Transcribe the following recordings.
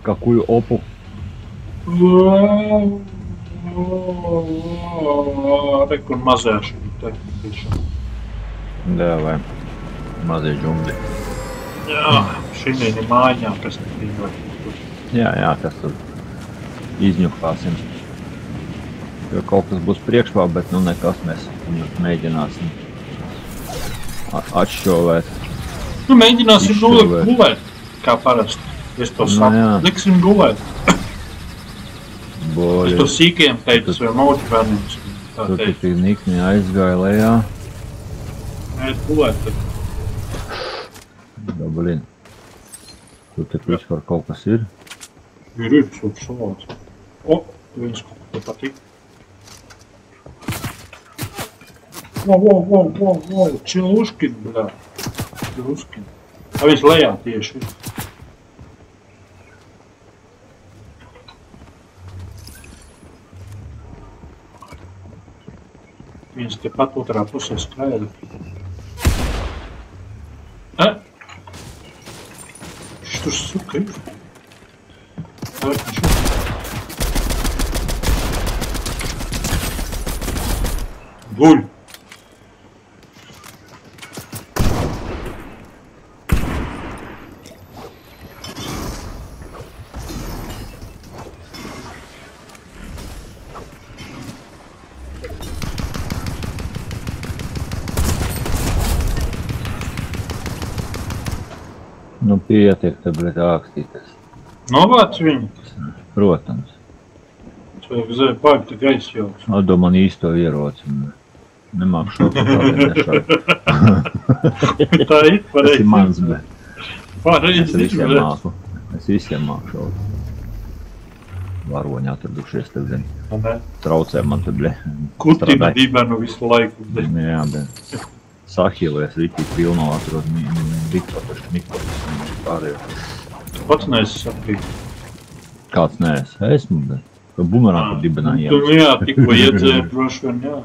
какую опу? Re, kur mazēšu te tiešām. Давай. Mazie džungļi. Jā, šī ir mājā, kas te bija. Jā, kas tur izņukāsim. Jo kaut kas būs priekšpā, bet nu nekas mēs mēģināsim atšķovēt. Nu, mēģināsim gulēt, kā parasti. Es to saku, liksim gulēt. Es to sīkiem teicu, vai mūžu bērniem. Tur tik nikni aizgāja lejā. Mēs gulēt tad. Blin. Tur tik vispār kaut kas ir. Ir, šovāds. O, viens kaut ko patīk. Wow, čilūškin, bļā. Čilūškin. Viens lejā tieši ir. Viens te pat otrā pusē skraida. Viņš tur suka ir. Guļ. Nu, pietiek te, bļet, ākstīties. Novāc viņu? Protams. Cilvēku zēja paļ, te gaisa jauks. Atdo man īsto ieroci. Nemāk šot, kādiem nešādi. Tā ir pareizi. Tas ir mans, bļet. Pareizi. Es visiem māku šot. Varoņi atradušies te, bļet. Traucē man te, bļet. Kutina dibenu visu laiku, bļet. Jā, bļet. Sahīlies rītīgi pilno atrod Miklotas pārējo. Tu pats neesi saprīt. Kāds neesi? Esmu, bet bumerāku dibenā ielas. Tu jā, tikko iedzēju, droši vien, jā.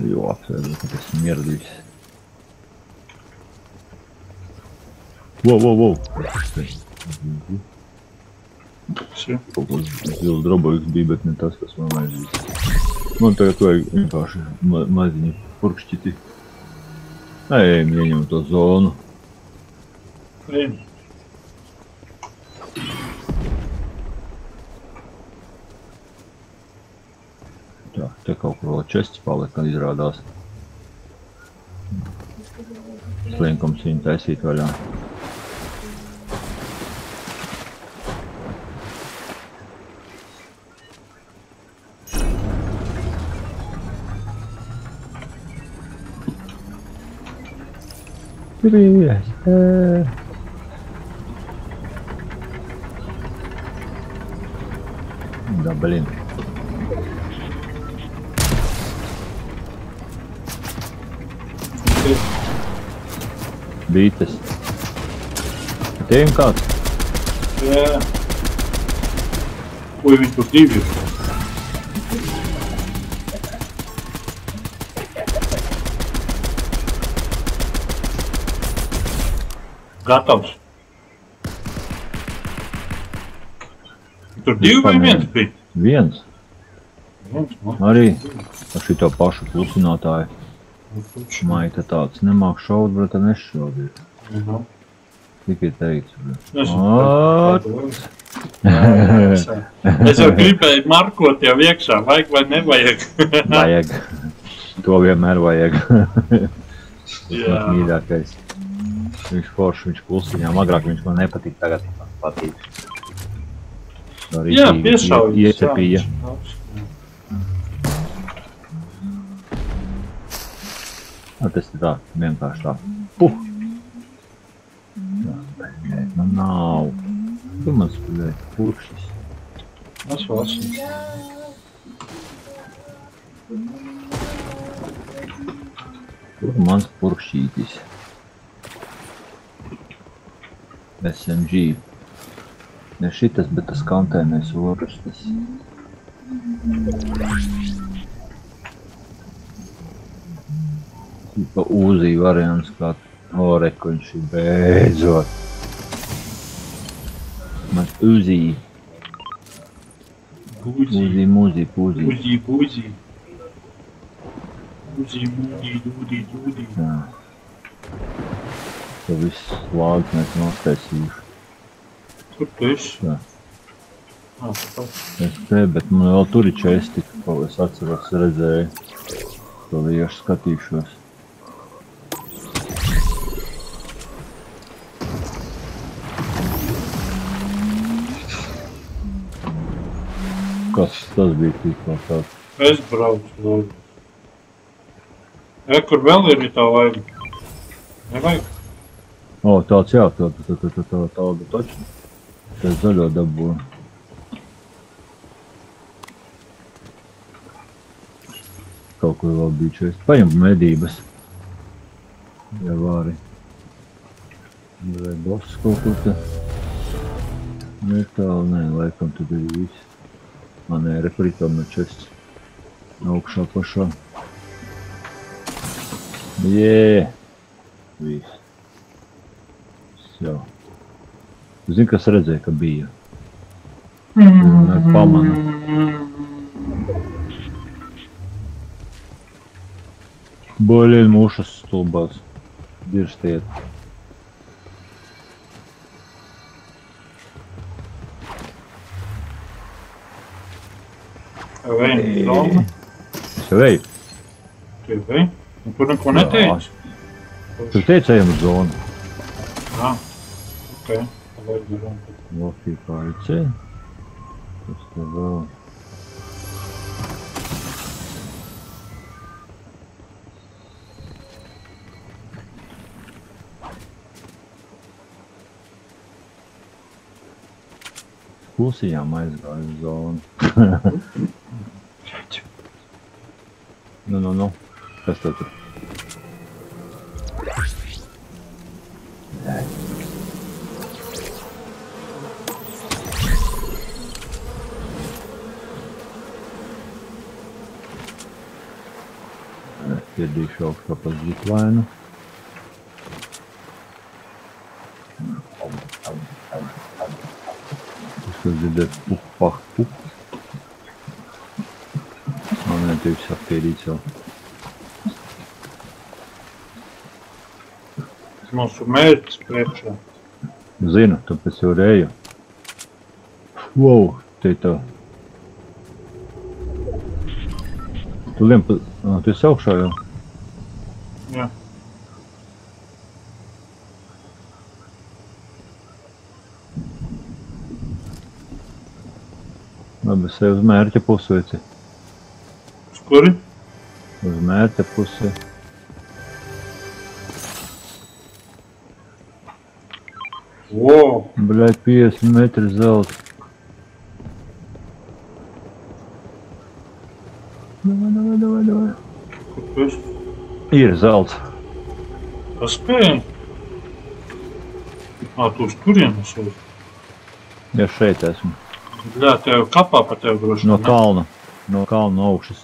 Jo, apsvērdot, ka tas mierdīs. Wow! Kaut kas zils drobojuks bija, bet ne tas, kas man vajadzīs. Man tagad vajag vienkārši maziņi purkšķiti. Ejam, ieņem to zonu. Ejam. Tā, te kaut kur vēl čests palika, izrādās. Slinkums viņu taisīt vaļā. Да, блин. Bītes. Tiem kāds? Jā. Ui, viņi tur divi ir. Gatavs. Tur divi vai viens bija? Viens. Viens, man. Arī ar šito pašu klusinātāju. Maita tāds nemāk šaut, bet nešaudīt. Tikai teicu. Es jau gribēju markot jau iekšā, vajag vai nevajag? Vajag. To vienmēr vajag. Jā. Mīļākais. Viņš forši, viņš klusiņām. Agrāk viņš man nepatīk, tagad man patīk. Jā, piešaujas. Iecepīja. Tas ir tā, vienkārši tā. Puh! Man nav. Tu man spēlēji purkšķis. Es esmu. Tur mans purkšķītis. SMG. Ne šitas, bet tas kantēnais otrs. Pa Uzi variants kā Oreku viņš ir beidzot. Man Uzi. Uzi, muzi, puzi. Uzi, puzi. Uzi, muzi, dūdi. Jā. To viss lāgs mēs nostaisījuši. Kur tu esi? Jā. Tāpat. Es te, bet man vēl tur ir česti, ko es atceros redzēju. To vienkārši skatīšos. Kas tas bija tikko tāds? Es braucu, lūdzu. Kur vēl ir tā vajag? Nevajag? O, tāds jā, tāda taču. Tas zaļo dabūju. Kaut kur vēl bija čest. Paņem medības. Jā, vāri. Vai boss kaut kur te. Netāli, nē, laikam tad ir viss. Man nē, repritam no čests. Augšā pašā. Jē! Viss. Jā. Zini, kas redzēja, ka bija? Pamana. Bolien, mušas stulbās. Dirstiet. Vei, zona. Es jau eju. Tu vei? Un tur neko neteici? Tu teici, ejam uz zonu. Ok. Vajag zonu. Lofī pāricē. Tas te vēl. Klusījām aizgāju uz zonu. Nu. Kas tev tur? Piedīšu augstā pa ziplainu. Es dzirdēt puk. Man ne, tev viss aptīrīts jau. Tas mūsu mērķis priekšā. Zinu, tāpēc jau reju. Wow, te tā. Tu liem pa... Tu esi augšā jau? Jā. Labi, es eju uz mērķa pusveici. Uz kuri? Uz mērķa pusi. Wow! Bļaļ, 50 metri zelta. Davai. Kur tu esi? Ir zelts. Tas spēj? Tu uz kurienes esi? Ja šeit esmu. Bļā, tev kapā pa tev droši. No kalna. No kalna augšas.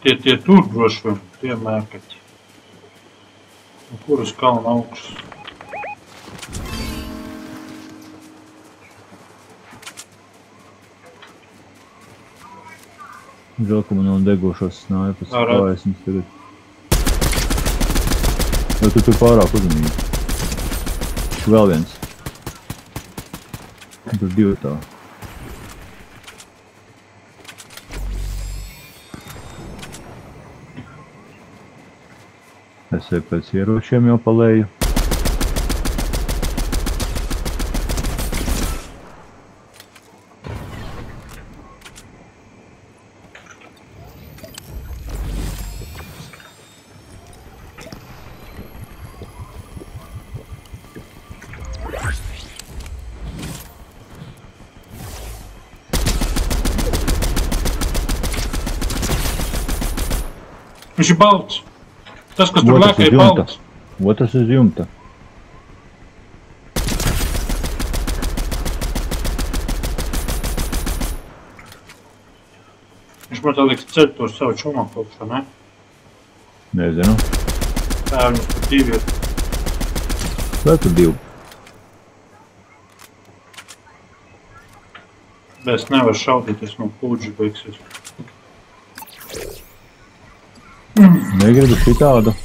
Tie tur droši vien, tie mērkaķi. Kur uz kalna augšas? Žēl, ka man nav degošos snaipas. Kājas mums tagad. Jo tu tur pārāk uzmanīgi. Vēl viens. Tur divi tā. Es eju pēc ieročiem jau palēju. Viņš ir balts. Tas, kas tur lēkā, ir balts. Otrs uz jumta. Viņš man tā liekas ceļ to savu čumaku, ne? Nezinu. Tā viņus pat 2 ir. Vai tu 2? Bet es nevaru šaudīties no kūģa beigsies. Negribu šitādu.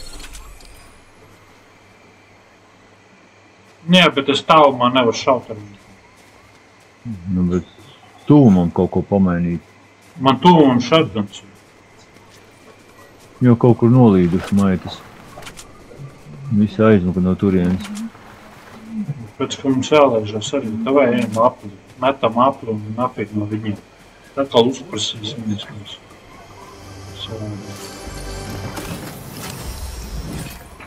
Jā, bet es tālumā nevaru šaut ar viņu. Nu, bet tūmam kaut ko pamainīt. Man tūmam šardans. Jo kaut kur nolīduši maitas. Visi aizmuka no turienes. Pēc, ka mums jālaižās arī, tavai ejam apli. Metam apli un apīt no viņiem. Tā kā uzprasīsimies mums.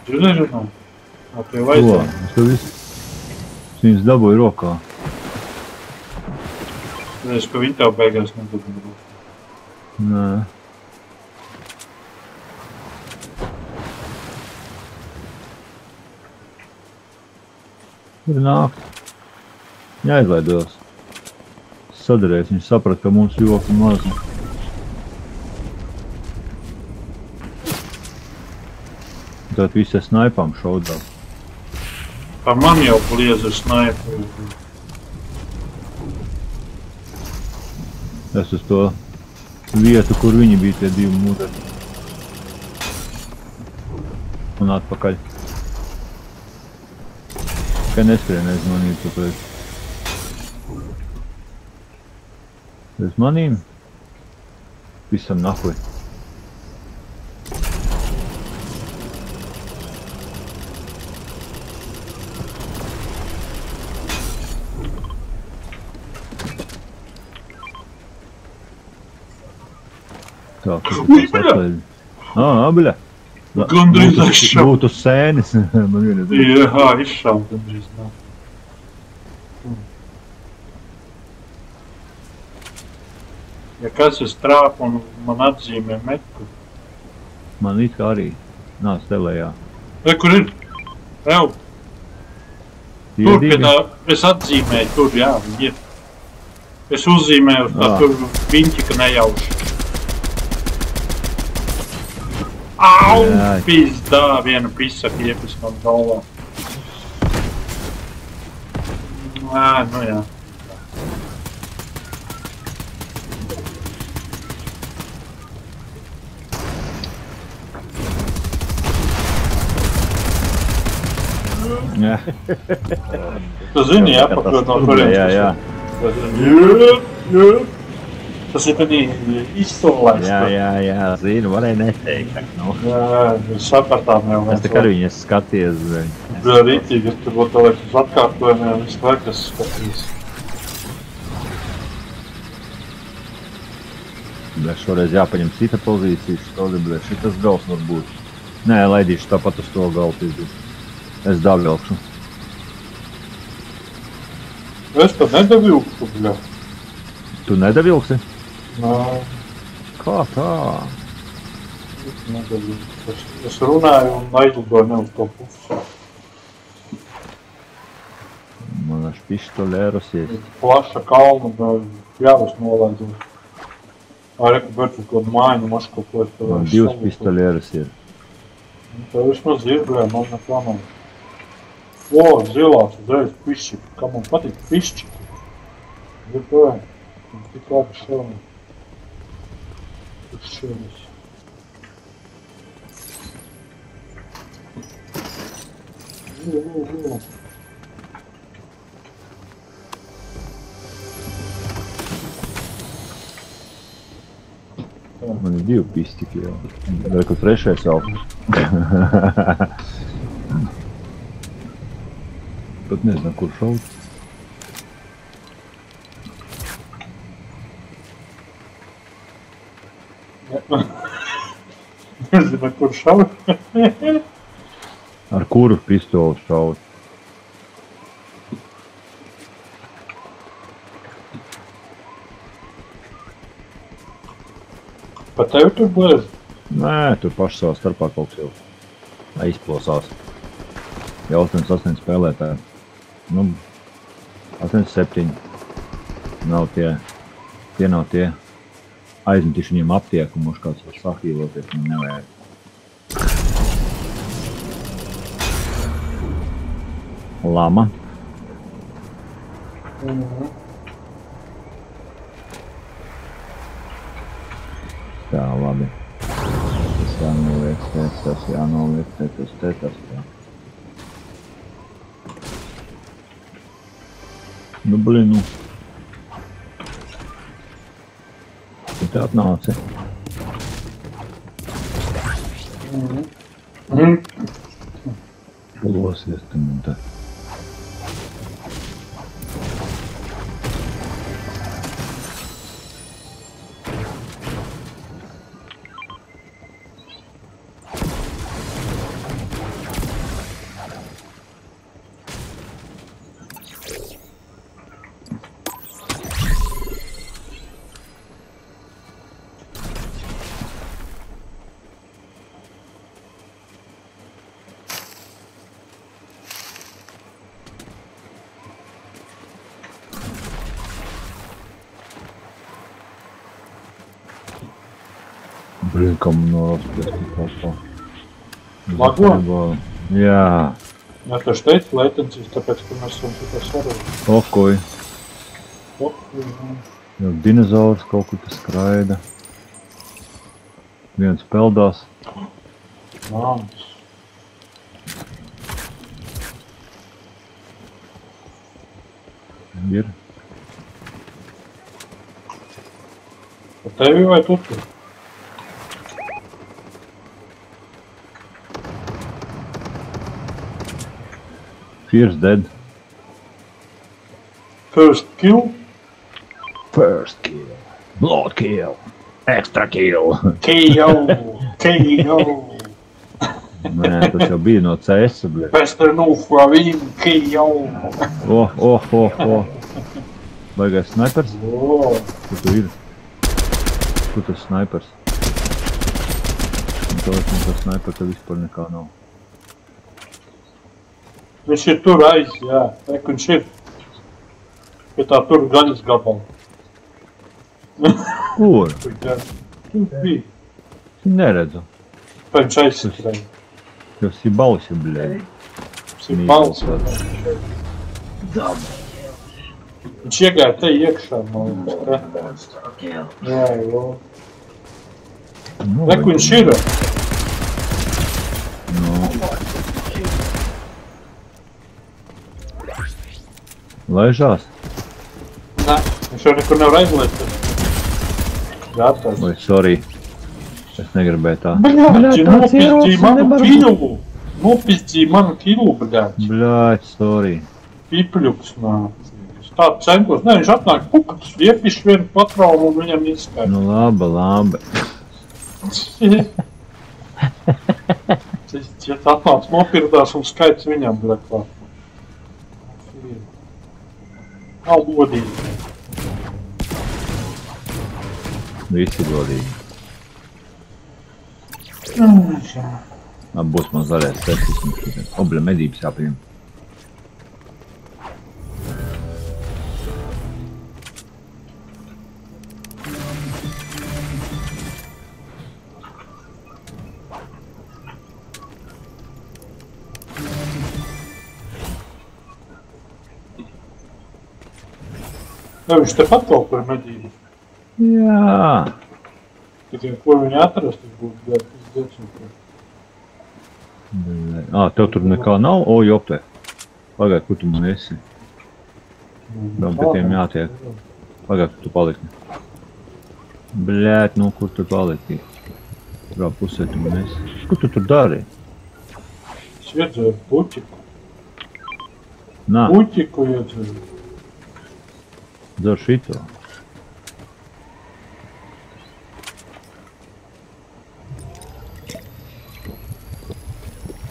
Dzirdēji, runā? Tev vajadzēja? Es to visu. Es viņus dabūju rokā. Es, ka viņi tev beigās nedabūju rokā. Nē. Ir nākt. Jāizlaidos. Sadarēs, viņš saprat, ka mums ļoti maz. Tad visi snaipām šaudās. Pa man jau blieza snaipu. Es uz to vietu, kur viņi bija tie 2 mudeļi. Un atpakaļ. Ka neskrien aiz manīm, tāpēc. Aiz manīm? Visam nahuj. Tā, kas ir tās atveļ. Bļa! Gandrīz aizšāv. Būtu sēnis. Man vienreiz. Jā, izšāv gandrīz. Ja kas ir strāp un man atzīmē metku. Man it kā arī. Nāc telējā. Kur ir? Ev. Tur, pie tā, es atzīmēju, tur, jā, viņi ir. Es uzzīmēju uz tā tur viņķi, ka nejauši. Au! Pizdā! Viena pisa piepis man galvā. Nu jā. Tu zini, jā, paprot no kurienes. Jā. Tas ir tad izsolēs. Jā, zinu, varēja neteikt. Jā, mēs sapratām jau. Es tā kā arī viņas skaties. Bija rītīgi, es tur būtu liekas uz atkārtojumiem, visu laiku es skatījos. Bet šoreiz jāpaņem cita pozīcija, šitas gals var būt. Nē, laidīšu tāpat uz to galu pizdu. Es davilkšu. Es tad nedavilkšu, bļa. Tu nedavilksi? Nā. Kā tā? Es nedavilkšu. Es runāju un aizlidoju ne uz to pusi. Man aš pištolēros ies. Plaša kalna, pļavas nolaidos. Reku bērķu kādu māju, maš kaut ko es tev... Man 2 pištolēros ir. Tev vismaz ir, bļa, man nekā nav. O, zilās uzreiz pišķi. Kā man patīk pišķi. Ir to, tik labi šauni. Pišķienis. Man ir 2 pistiki jau. Vai, ka 3. vēl. Pat nezinu, kur šaut. Nezinu, kur šaut. Ar kuru pistoli šaut? Pa tevi tur blēz? Nē, tur paši savā starpā kaut kas jau aizplosās. Jau 8 spēlētāji. Nu, 8-7. Nav tie. Tie nav tie. aizmetīšu viņiem aptieku, mums kāds var sahīloties, man nevajag. Lama. Tā, labi. Tas jānoliek, tas jānoliek, tas jā. Nu, blin, nu. Tā atnāca. Losies tam un tā. Blin, kam nolasties kaut kā. Lago? Jā. Jā, taču teicu latencijas, tāpēc, ka mēs esam tikai svarīgi. Okoj. Jau dinozaurs kaut kur te skraida. Viens peldās. Nāc. Ir. Pa tevi vai tu tur? First dead. First kill? First kill. Blood kill. Extra kill. KO. Nē, tas jau bija no CS, bļa. Bester nu fra vim, KO. Baigais snipers? Oh. Kur tu ir? Kur tas snipers? Un tāpēc man tas snipers te vispār nekā nav. Viņš ir tur aiz, jā. Ek, viņš ir. Pie tā tur gaļas gabala. Kur? Tur bija. Neredzu. Viņš aizskrēja. Jūs ir balsi, bļa. Viņš ir balsi. Viņš iegāja te iekšā, man liekas, te. Jā, jo. Ek, viņš ir. Laižās? Nē, viņš jau nekur nevar aizliet. Gatavs. Vai, sorry. Es negribēju tā. Bļāķi, nopizdīja manu kilu. Nopizdīja manu kilu, bļāķi. Bļāķi, sorry. Pipļuks, nā. Tā centos. Nē, viņš atnāk pukatus, iepiš vienu patronu un viņam izskaidrs. Nu, labi. Ja atnāc nopirdās un skaits viņam, bļāķi. Nav godīgi. Visi godīgi. Būs man varēs testis. Obļa medības jāpiem. Jā, viņš te pat kaut kur medību. Jā. Tikai, ko viņi atrast, tas būtu gādz. Tev tur nekā nav? O, jopē. Pagaid, kur tu man esi? Vēl pie tiem jātiek. Pagaid, kur tu paliki. Bļēt, nu kur tu paliki? Kurā pusē tu man esi? Kur tu tur dari? Es iedzēru puķiku. Nā, Puķiku iedzēru. dzer šito.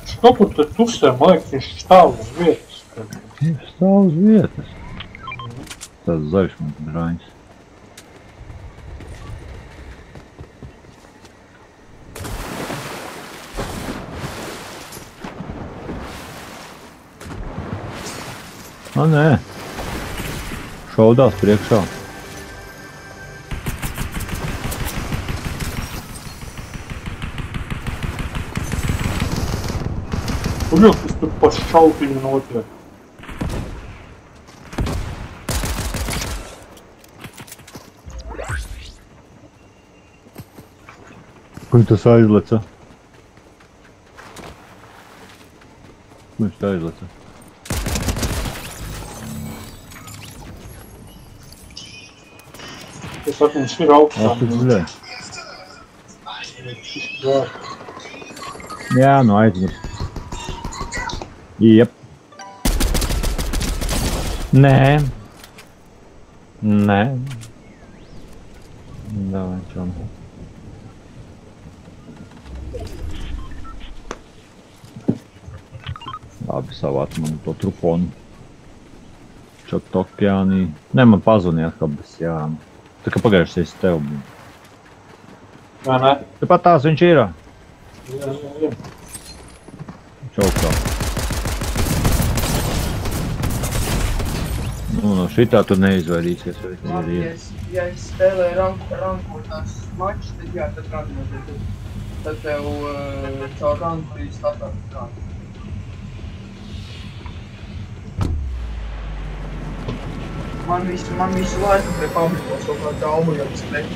Viņš kaut kur te tusē, man liekas, viņš stāv uz vietas. Viņš stāv uz vietas. Tas zaļš man drāņas. Nē. Šaudās priekšā. Bļot, kas tur pa šaupiņu notiek. Kur tas aizleca? Kur viņš tā aizleca? Es saku, viņš ir augstā. Tas dziļai. Jā. Jā, nu aizmirst. Jep. Nē. Nē. Davai, čom. Labi, savāc man to truponu. Čotokjānī. Ne, man pazvanīja atkal bez jām. Tā kā pagājušais tev bija. Vai ne? Tāpat tās viņš ir. Jā. Čaukā. Nu, no šitā tu neizvairīsies. Labi, ja es spēlēju rankotās mačus, tad jā, tad rankoties. Tad tev caur ranku ir statās ranku. Man visu laiku pie pabrikos kaut kā gaumujams pret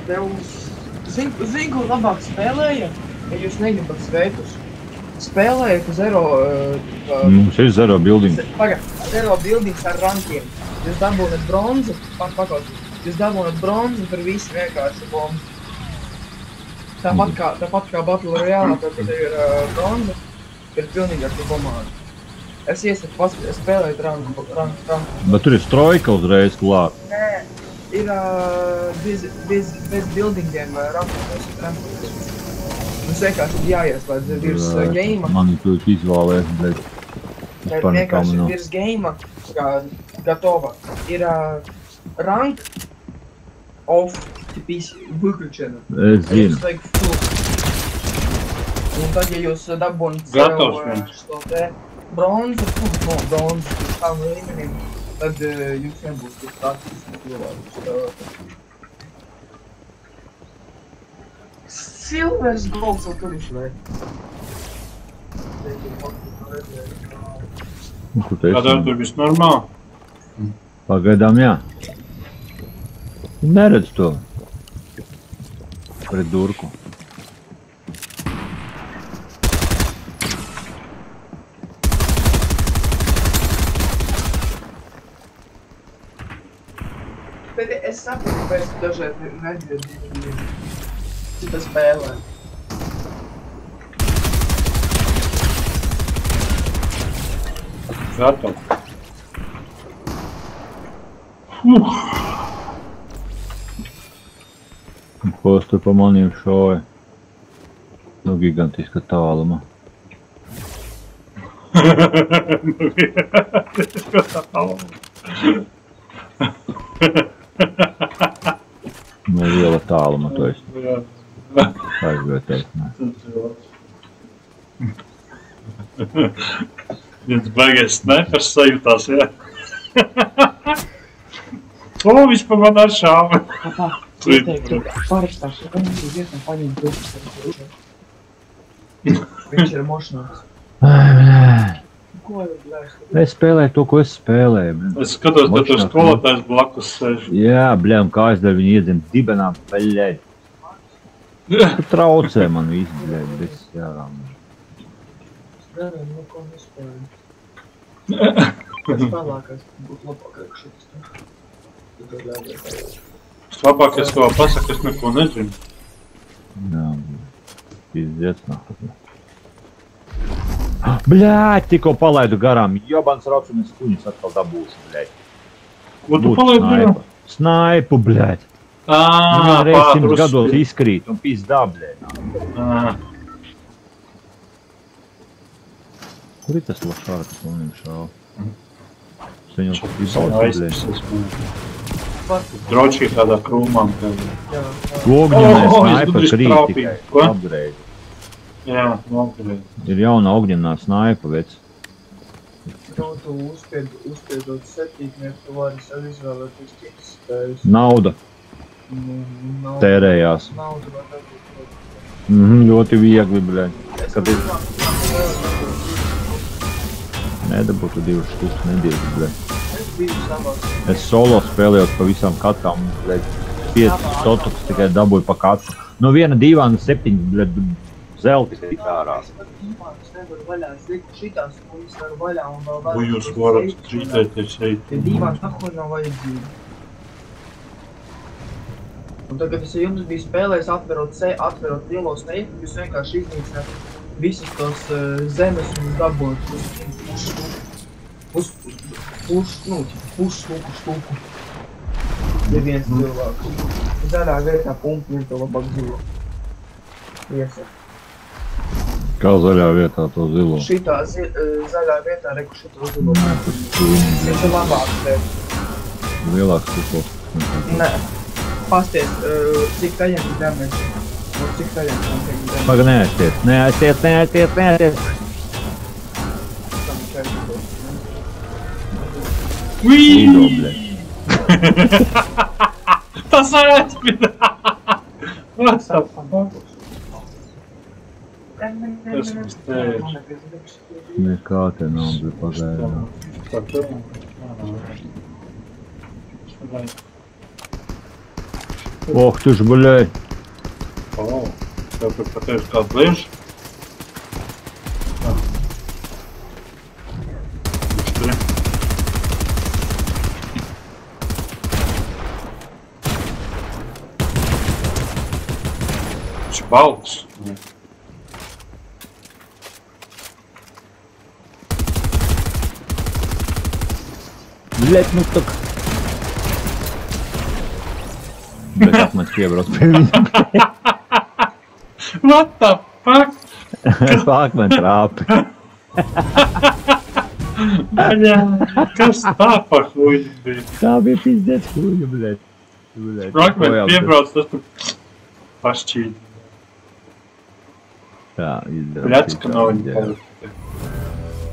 tev zini, ko labāk spēlējat, ja jūs negribat sveikus. Spēlējat zero... Mums ir zero building. Zero buildings ar rankiem. Jūs dabūnat bronzu, jūs dabūnat bronzu par visu vienkārši bombu. Tāpat kā Battle Royale, tad ir bronza, ir pilnīgi ar to komādu. Es iesaku spēlēt ranku. Bet tur ir strojka uzreiz klāt. Nē, ir bez buildingiem rankoties. Mums vienkārši ir jāieslēdz virs game'a. Man tu izvēlēs, bet ir vienkārši virs game'a, kā gatova. Ir rank off, tipīs выключена. Es zinu. Un tad, ja jūs dabūnat šo te bronzu, tam līmenim, tad jūs nebūs tik praktiski cilvēkus. Silvers golds vēl tur viņš vai? Kādēļ tur viss normāli? Pagaidām jā. Neredz to. Pret durku. Bet es saprotu, kāpēc dažreiz nedzirdu cita spēlē. Gatav. Ko es tur pa maniem šoju? No gigantiska tāluma. No liela tāluma to es aizvēju teikt. Viens baigais snipers sajūtās, jā. O, viņš pa man ar šāva. Parakstās, ka viņš ir vietnē paņemt drupas ar drupas. Viņš ir emošanās. Ko ir blēst? Es spēlēju to, ko es spēlēju. Es skatos, ka tur skolotājs blakus sēž. Jā, bļām, kā es dar viņu iedzim dibenā, bļēd. Tu traucē man visu, bļēd, bez jārām. Es darēju, no ko nespēju. Es vēlākais būtu labākais šitas. Labākais, ko pasaka, es neko nezinu. Jā, izdziets nāk. Bļāķ, tikko palaidu garām, jobans rauc un es kuņus atkal dabūsi, bļāķ. Ko tu palaidu garām? Snaipu, bļāķ. Viņam reiz 100 gados izkrīt un pizdā, bļāķ. Kur ir tas lašāra, kas man viņam šāva? Es viņam tas izbaudu, bļāķ. Dročī tādā krūmām. Ogņenē snaipa krīt tikai. Upgrade. Jā, upgrade. Ir jauna ogņenā snaipa, vec. Tu uzspiedot septītnieku, tu vari sev izvēlēties citas spējas. Nauda tērējās. Nauda var dabūt. Ļoti viegli, bļaļ. Es varu Nedabūtu 2 štuks, nedievis, bļet. Es biju savās. Es solo spēlējot pa visām katrām, bļet, 5 stotuks tikai dabūju pa katru. No viena divāna 7, bļet, zeltis tik ārā. Es nevaru vaļā, es lieku šitās, un es varu vaļā, un vēl varu... Vai jūs varat strīdēties šeit? Tie divāns nahuļ nav vajadzīgi. Un tagad es jums biju spēlējis atverot lielo sneiku, jūs vienkārši iznīcināt visus tos zemes un dabot pušstuku. Ja viens cilvēks. Zaļā vietā pumpi vien to labāk zilo. Iesaka. Kā zaļā vietā to zilo? Šitā zaļā vietā reku šito zilo. Nē, tas tuņi. Tas ir labāks tev. Lielāks tukos. Nē. Pasties, cik taļiem ir damage. Un cik taļiem ir damage. Paga, neaizties. Līdo, bļet. Tas aizpina! What the fuck? Tas mums teič. Nekā te nav, bļet, pagaidām. Tu ж, bļet. Tev tur pateiks kāds liež? Viņš ir balts. Bļet, nu tak. Bet apmets piebrauc pie viņa. What the fuck? Fāk man trāpi. Baļā, kas tā pa huļu bija? Tā bija pizdec huļa, bļet. Fragment piebrauc, tas tu pašķīt. Tā, izdara. Bļats, ka nav viņa palika.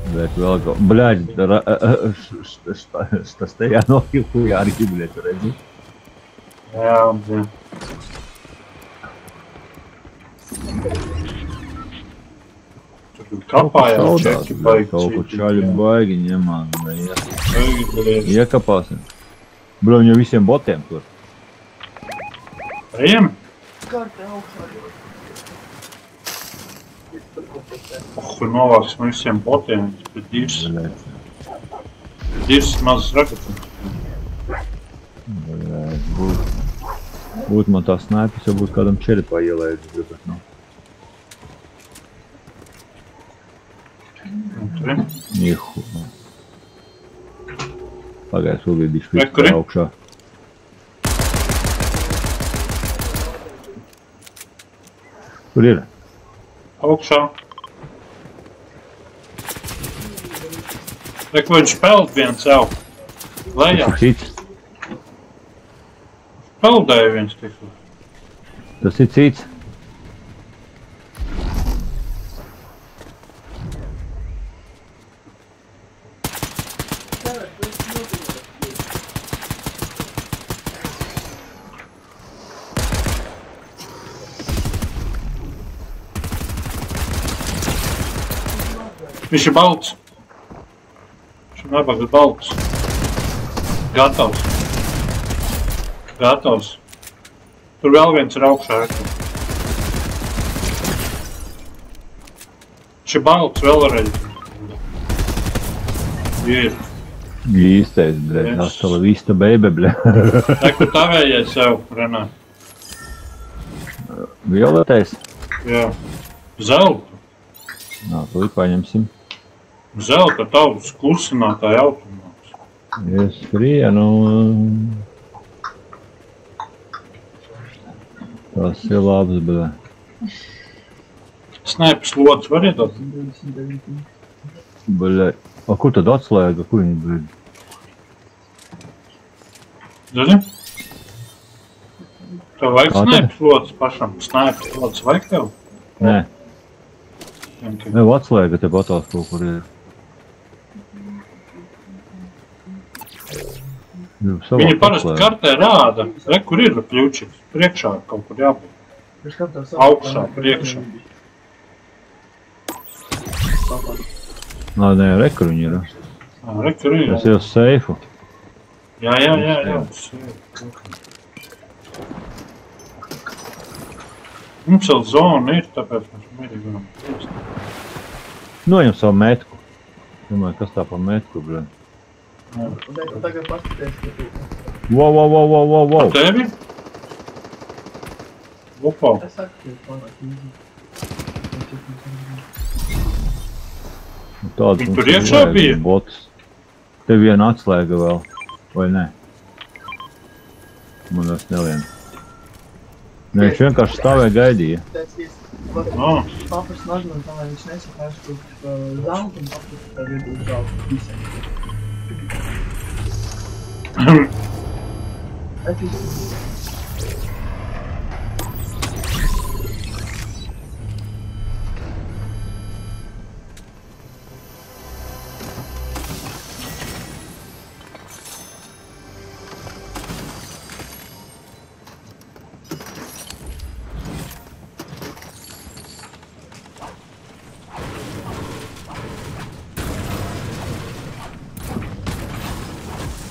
Bet vēl kaut... Bļaģi, tas tajā nohilkuja arī, bļet, redzi? Jā, jā. Tur kapājās čeki baigi Kaut ko čaļi baigi ņemās, bet Baigi, bļet. iekapāsim. Bļa, viņam visiem botiem tur. Ejam? Kartē augšā jau. Kur novāks man visiem botiem, bet divs mazas raketas. Būt man tā snipis, jau būtu kādam čeripā ielēdzi, bet nav. Tur? Ihu. Pagājis vēl bija Re, kur dišķi ir? augšā. Kur ir? Augšā. Re, ko viņš peld viens jau. Lejā. Tas ir cits. Peldēja viens tikko. Tas ir cits. Viņš ir balts. Viņš ir nabaga balts. Gatavs. Gatavs. Tur vēl viens ir augšā. Viņš ir balts vēlreiz. Ir. Īstais, bļet, Yes. hasta la vista, baby, bļet. Reku tavējais sev, Renā. Violetais? Jā. Zelta. Nā, to ir paņemsim. Zelta tavs klusinātāja automāts. Es skrienu. Tas ir labs, bļet. Snaipas lods var iedot? Bļet. A, kur tad atslēga? Kur viņi, bļet? Zini? Tev vajag Kā tad? snaipas lods pašam? Snaipas lods vajag tev? Nē, Okay. jau atslēga te patās kaut kur ir. Viņi parasti kartē rāda. Re, kur ir kļučiks? Priekšā kaut kur jābūt. Augšā, priekšā. sapāt. Nā, nē, rekur viņi ir. Rekur ir. Es jau seifu. Jā. Mums jau zona ir, tāpēc mēs mierīgi varam tiest. Noņem savu metku. Domāju, kas tā pa metku, bļa. Un tagad paskaties, ka tu... Wow. Tevi? Opa. Es saku, ka ir pārāk īzi. Tāds Tur iekšā bija? Bots. Te viena atslēga vēl, vai ne? Man tas nelien. Nē, viņš vienkārši stāvēja gaidīja. Tēcies, paprasti naglam, tā lai viņš nesaka, ka zeltu un paprasti tā iedod zeltu visiem.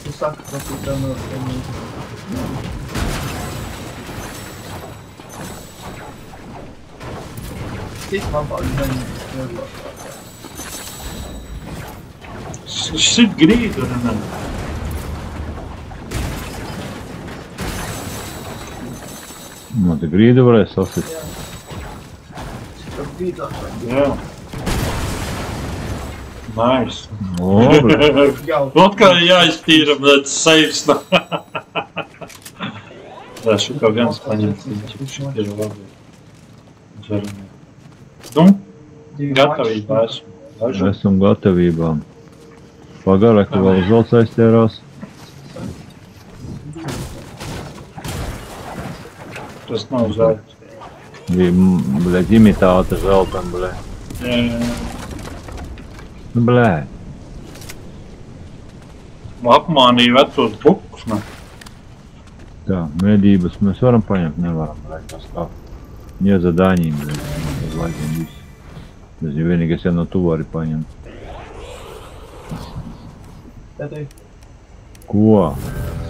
Tu saki, ka tu tā nav. Cik man pārāk zaļi. Sit grīdu, ne? Man te grīdu varēja sasist. Cik grīdā. Jā. Nice. O, bļa. Ot kā jāiztīra, bet saves nav. Tā šukā viens paņemt, viņš ir labi. Džeramie. Nu, gatavībā esmu. Esam gatavībā. Pagarā, ka vēl zelts aizķērās. Tas nav zelts. Bija, bļaļ, imitāta zeltam, bļaļ. Jā. Bļaļ. Apmānīja vecos bukus, ne? Tā, medības mēs varam paņemt, nevaram, bļaļ, tas kā. Niezadaņīm, bļaļ, tas laikam viss. Tas jau vienīgais, ja no tu vari paņemt. Tētī, Ko?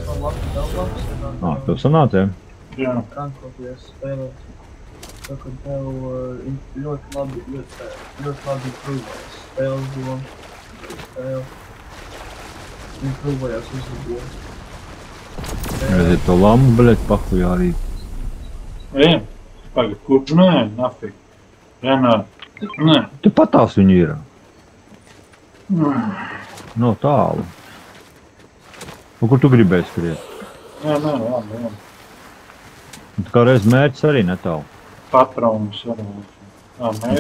man labs, tev labs. Tev sanāca, ja? Jā. Rankoties spēlēt. Tā, ka tev ļoti labi imprūvējās spēles doma. Spēle. Imprūvējās uzvedot. Redziet, to lambu, bļaļ, pakujā arī. Ejam. Pagad, kur? Nē, nafik. Renāt. Nē. Te patās viņi ir. Nav tālu. Kur tu gribēji skriet? Nē, labi. Tā kā reiz mērķis arī netālu. Patrons arī.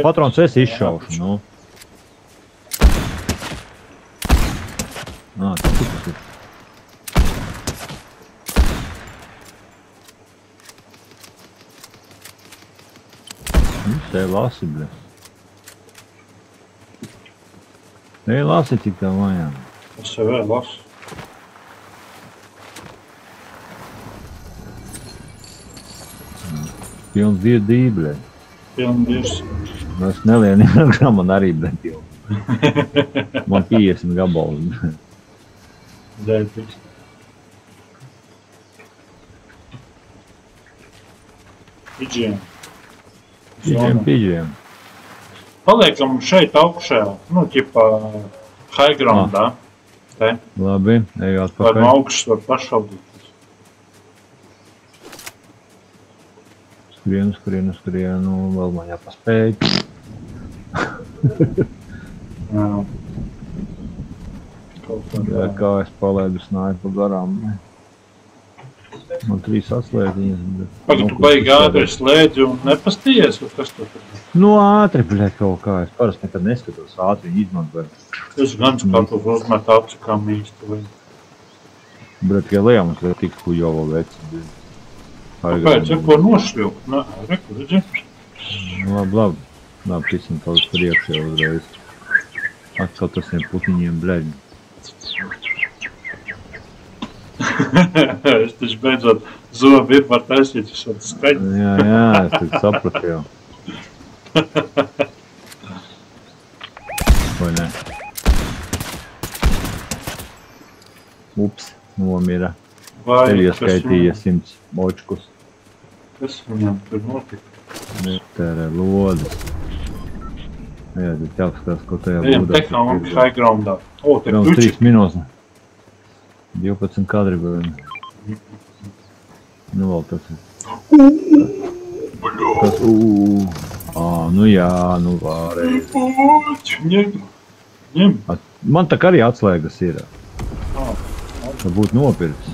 Patrons es izšaušu, nu. Tas ir. Te lasi, bļa. Te lasi, cik tā vajag. Es jau vēl lasu. Pilns dievdī, bļa. Pilni dievs. Es nelienu man arī, bļa, jau. Man 50 gabalus. Dēļ. Pidžiem. Paliekam šeit augšā, nu, ķipā, high groundā. Te. Labi, eju Vai atpakaļ. no augšas var pašaudīties. Skrienu, vēl man jāpaspēj. Jā. Kaut kā Jā, kā es palaidu snaipu garām. Man 3 atslēdziņas. Pagad, tu baigi ātri slēdzi un nepastījies, vai kas tu tur? Nu, ātri, bļa, kaut kā. Es parasti nekad neskatos ātri viņu izmantoju. Es gan skatos uzmet acu kā mīstu. Bļa, tikai lejā mums vēl tik hujovo veci. Kāpēc, ja ko nošļūt? Nē, reku, redzi? Labi. Labi, tisim kaut priekšē uzreiz. Atkal tas tiem putiņiem, bļaļ. Es taču beidzot zobi ir var taisīt šādu skaļu. Jā, es tik sapratu jau. Vai ne? Ups, nomira. Tev ieskaitīja 100 močkus. Kas viņam tur notika? Netērē lodes. Jā, tad jāapskatās, ko tajā būdā. Ejam tehnoloģi high groundā. O, te Grounds kruči. 3 minūtes. 12 kadri vēl. Nu vēl tas ir. Kas, nu jā, nu vārēji. Ņem. Man tā kā arī atslēgas ir. Tā būtu nopirks.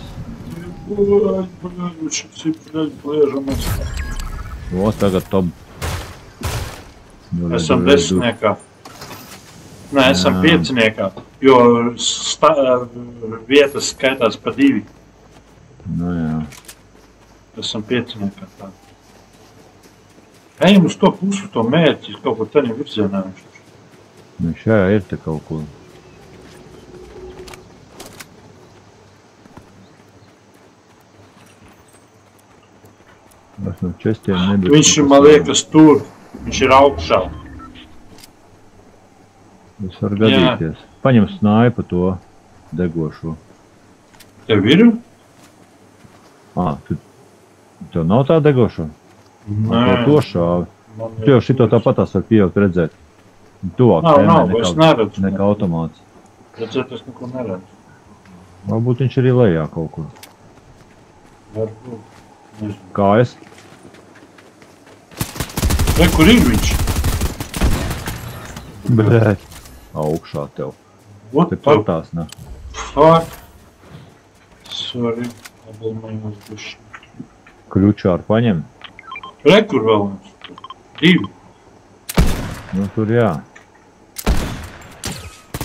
Blēžamies. Vos tagad top. Esam 10. Nē, esam 5. Jo vietas skaitās pa 2. Nu jā. Esam 5. tā. Ejam uz to pusi, to mērķi, kaut ko taņa virzienā. Nu šajā ir te kaut ko. Es no čestiem nebiju. Viņš man liekas tur, viņš ir augšā. Es varu gadīties. Paņem snaipu to degošo. Tev ir? Tev nav tā degošo? Nē. To šāvi. Tu jau šito tāpatās var pieaugt redzēt. Tuvāk Nav, es neredzu. Nekā automāts. Redzēt, es neko neredzu. Varbūt viņš ir lejā kaut kur. Varbūt. Nezinu. Kā es? Re, kur ir viņš? Bļēt. Augšā tev. What Te the partās, ne? fuck? Sorry, apdomājos duši. Kļučāru paņem. Re, kur vēl mums? 2. Nu tur jā.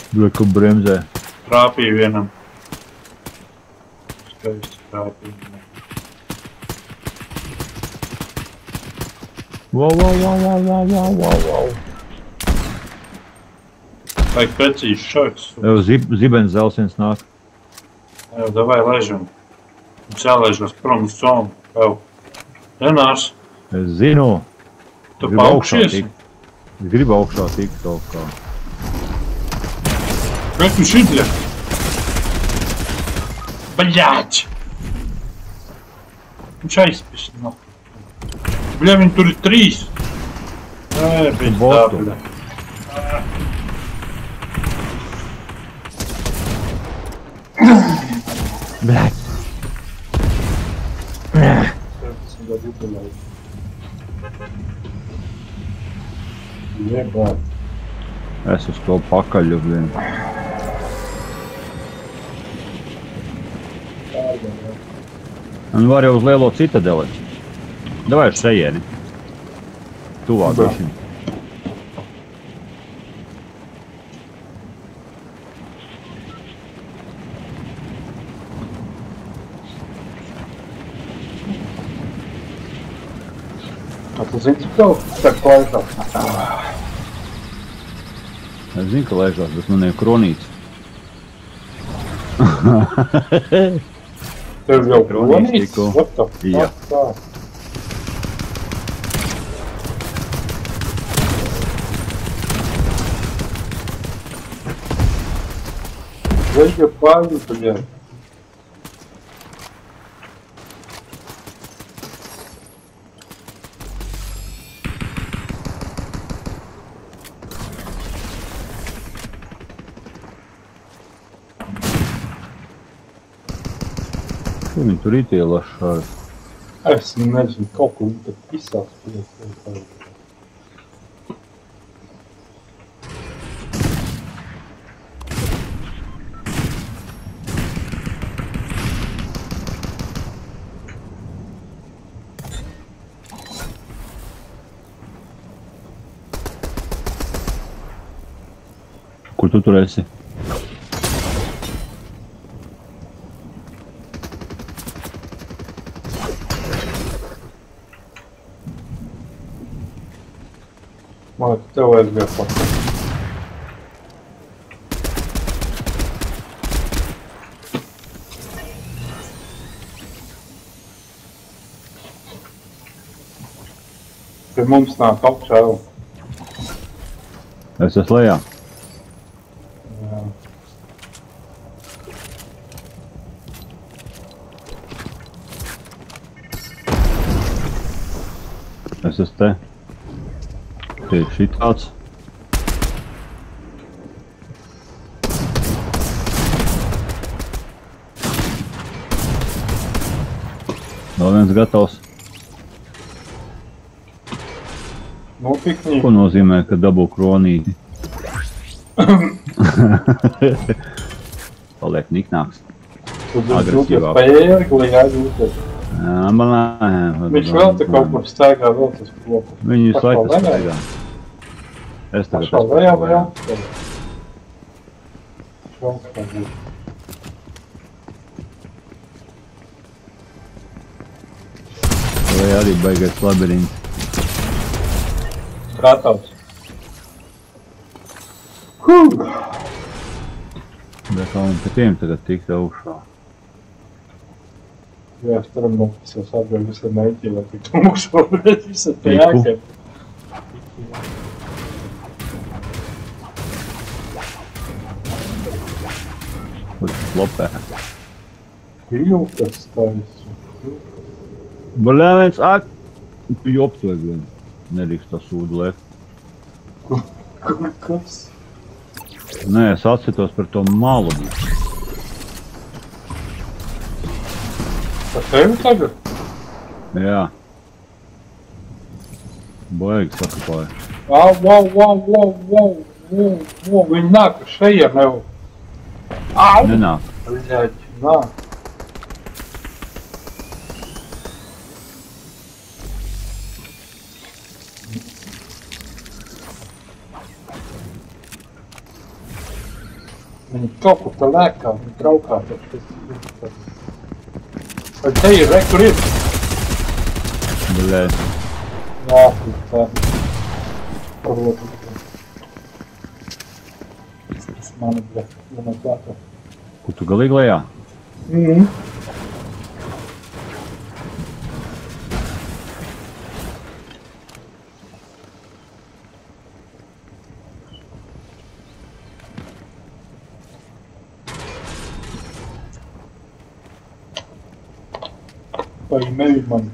Bļeku bremzē. Trāpīja vienam. Skaisti trāpīja vienam. Wow. Vajag precīzi šarks. Tev zibens zelsins nāk. Jā, davai laižam. Mums jālaižas prom uz zonu. Jau. Renārs, Es zinu. tu Gribu augšā paaugšies? tikt. Es gribu augšā tikt kaut kā. Re, tu šitie? Bļāķi! Viņš aizpist, no. Bļā, viņi tur ir 3. Nē, bet tā, botu. bļā. Bļēt. Jebāt. Es uz to pakaļu vien. Un var jau uz lielo citadeli. Davai uz šejieni. Tuvāk Da. bišķiņ. A tu zini, cik tev starp laižās? Es zinu, ka laižās, bet man ir kronīts. Tev jau Kronīts kronīts? tikko. What the fuck? Jā. Tā. Veļa pāri, bļā. Kur viņi tur itielaši šādi? Es nezinu, kaut ko viņi tad pisās. Kur tu tur esi? Man liekas, tev vajadzēja pakaļ. Pie mums nāk augšā jau. Es esmu lejā. Es esmu te. Te ir šitāds. Vēl viens gatavs. Nopietni. Ko nozīmē, ka dabū kronīti? Paliek niknāks. Agresīvāk. Pērgli aizūties. Viņš vēl te kaut kur staigā vēl tas blokus. Viņi visu laiku staigā. Es tagad esmu vēl. Vai arī baigais labirints. Gatavs. Bet kā man pie tiem tagad tikt augšā. Jā, es taram nopisās atvēl visam mēģi, lai tik tumukšo, bet visam te jākiem. Kur slopē. Ilgas tais. Baļēviens, ak! Joptveg vien. Nedrīkst tā sūdu liekt. Kas? Nē, es atcitos par to malu. Par tevi tagad? Jā. Baigi sakapāja. Viņi nāk uz šejiem jau. Nenāk. Ļaļ, nāk. Viņi kaut kur te lēkā, viņi braukā, taču vai te ir, re, kur ir? Baļē. Jā, tā. Parlūk. Tas mani, bļa, vienā klātā. Kur tu galīgi lejā? Paimēji mani.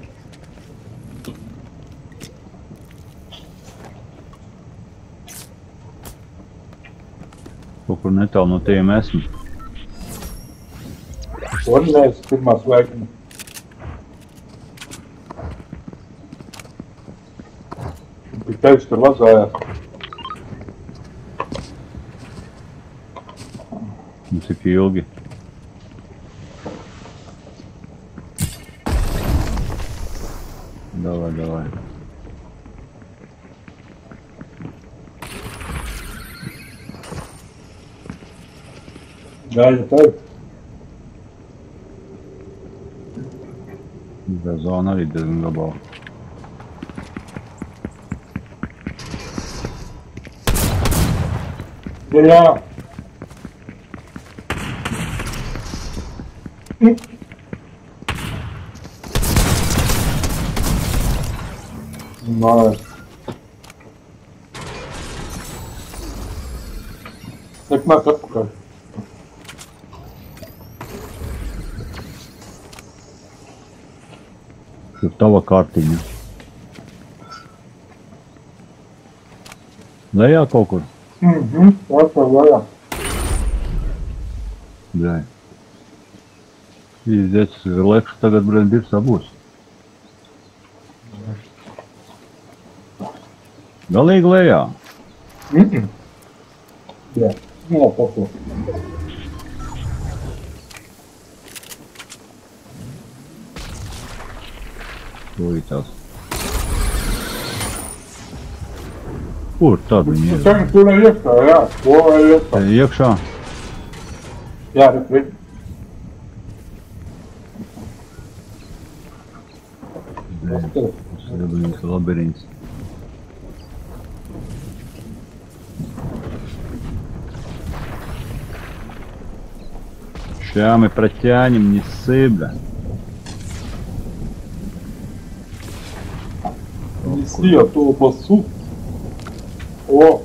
Kaut kur netālu no tiem esmu. Ornēs pirmā svēkuma. Pie tevis tur lazājās. Un cik ilgi? Davai. Gaida tevi. Tā zona arī diezgan glabāla. Jā. Nice. Tek māt atpakaļ. Tur tava kārtiņa. Lejā kaut kur? Atpakaļ lejā. Bļai. Izdēc, lekšu tagad, bļai, dirs abūs. Galīgi lejā. Jā, no pako. Lūjitās. Kur tad viņi ir? Tur ir iekšā, jā. Tur ir iekšā. Te iekšā? Jā, rīt. Tas ir labirints. Ща мы протянем, не сыбля. Неси, а то басу. О!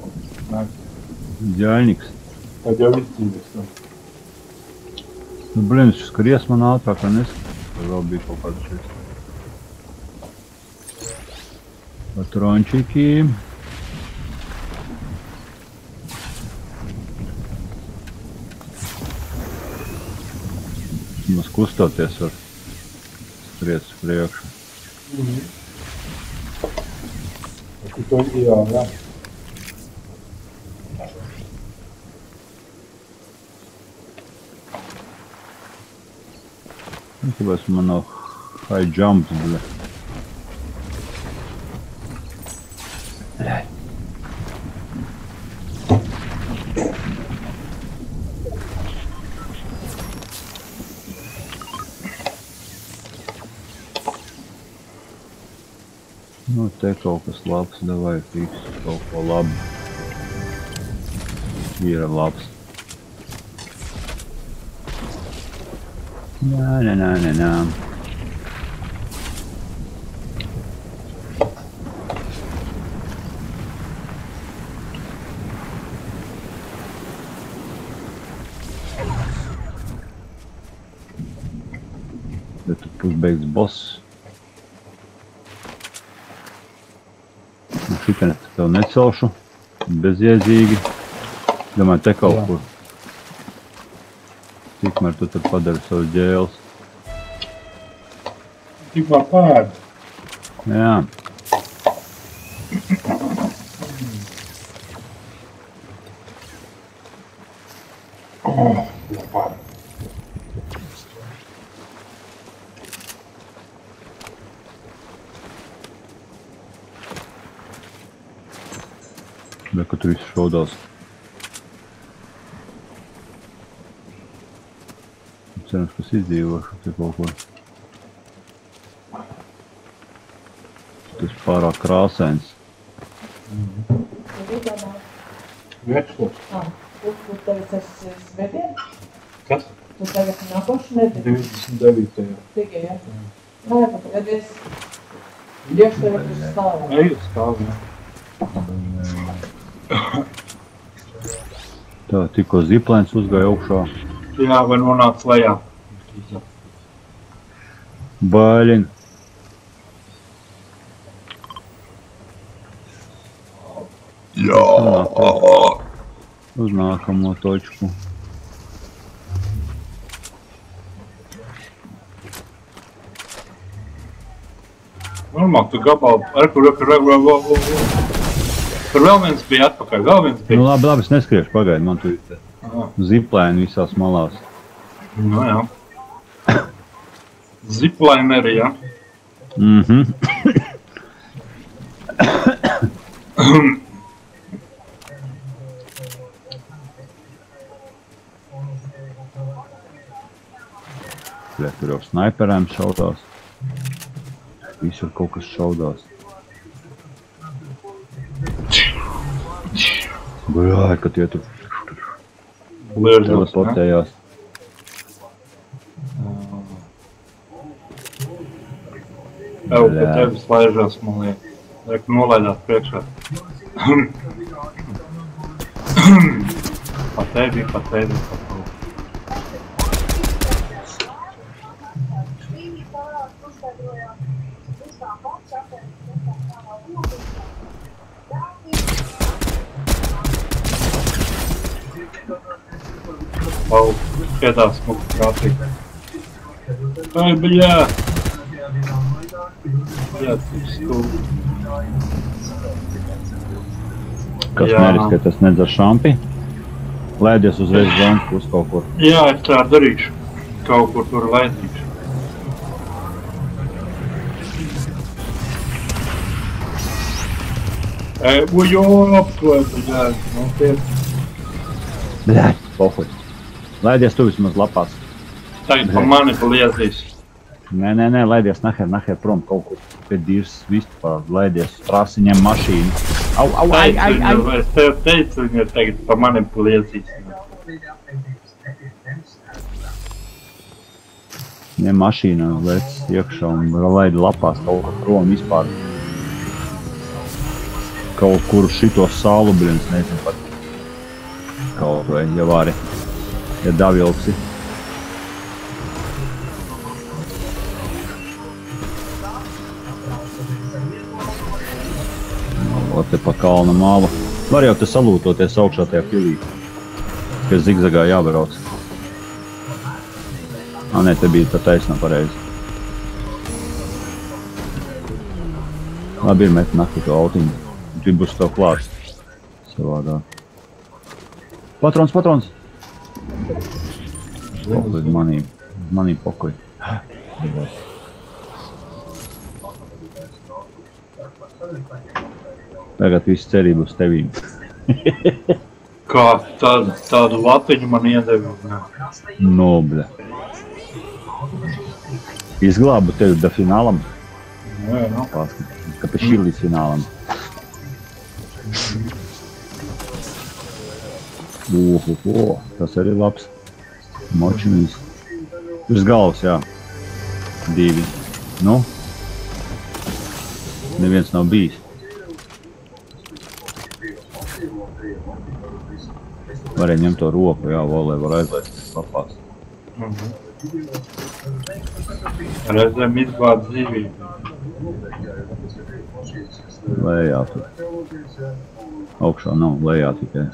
Идеальникс. Хотя вести все. Nu, blin, šis skries man ātrāk, vai neskatās. Vēl bija kaut kāda šeit. Patrončiki. Mums kustoties var skriet uz priekšu. To ideāli, jā. Kāpēc man nav high jumps, bļa? Nu, te kaut kas labs, davai fiks, kaut ko labi. Ir labs. Nā. Bet tu pusbeigts boss. Šitien es tev necelšu, bezjēdzīgi. Domāju, te kaut kur. Tikmēr tu tad padari savus ģēles. Tikmēr pēd. Jā. Labāk. Bet, ka tu visu šaudās. Cerams, kas izdzīvošu te kaut ko. Tas pārāk krāsains. Vēršos. Tu tagad esi svētdien? Kas? Tu tagad nākošu nedēļu? 29. Tikai, jā? Nē, pat redies. Dievs tagad uz stāvā. Ej uz stāvu, jā. Tā, tikko ziplēns uzgāja augšā. Jā, vai nonāc lejā. Baļin. Jā. Uz nākamo točku. Normāli, tu gabalu, tur vēl viens bija atpakaļ, vēl viens bija. Nu labi, es neskriešu, pagaidi, man tu ir ziplēni visās malās. Nu jā. Ziplaineri, jā. Tur jau snaiperēm šaudās. Visur kaut kas šaudās. Gājā, ka tie tur teleportējās. Evo, pie tevis laižās, man liek. Liek nolaidāt priekšā. Pa tevi. Au, skatās smuki prātīgi. Ai, bļā! Jā, tu stūri. Kas neriskē, tas nedz ar šampi? Lēdies uzreiz zonas pus kaut kur. Jā, es tā darīšu. Kaut kur tur lēdīšu. Ujop, to ir bļā, nopietni. Bļā, pohuj. Lēdies tu vismaz lapās. Tagad pa mani paliezīs. Nē, lēdies naher prom kaut kur. Pie dīrs vispār, lēdies trasi, ņem mašīnu. Au, ai! Es tev teicu, viņa tagad pa mani paliezīs. Ņem mašīnu, lēc iekšā un laidi lapās kaut kur prom vispār. Kaut kur šitos sālubrins, nezinu pat. Kaut vai, ja vari. Ja davilksi. O te pa kalna malu. Var jau te salūtoties augšā tajā pilī. Pie zigzagā jābrauc. Nē, te bija tā taisnā pareizi. Labi ir met nakti to autiņu. Viņš būs tev klāts. Savādā. Patrons! Uz manī pokoji. Tagad viss cerība uz tevīm. Kā tādu latiņu man iedevi? Nobļa. Izglābu tevi da finālam. Jā. Kāpēc šī līdz finālam? Tas arī labs. Močinīs. Virs galvas, jā. 2. Nu? Neviens nav bijis. Varēja ņemt to roku, jā, volē var aizlaist lapās. Reizēm izglābt dzīvību. Lejā tur. Augšā nav, lejā tikai.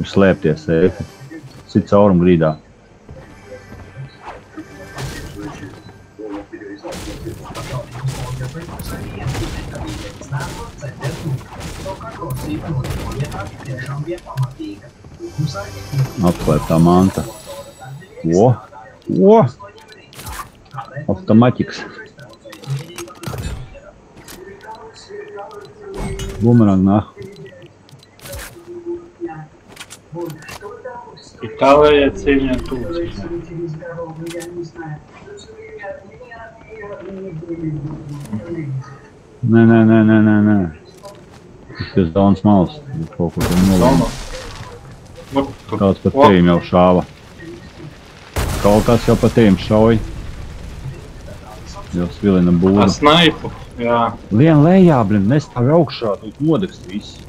Ir slēpties sēfi. Sit caurumu grīdā. Atslēptā manta. Automatiks. Bumerang nāk. Itālijā cīņā tūci. Nē. Tas daudz malas. Kaut kur tam nolēma. Kāds pat tevīm jau šāva. Kaut kāds jau pat tevīm šauj. Jau svilina būdu. Snaipu, jā. Lien lejā, blin, nestāvi augšā, tu nodegs visi.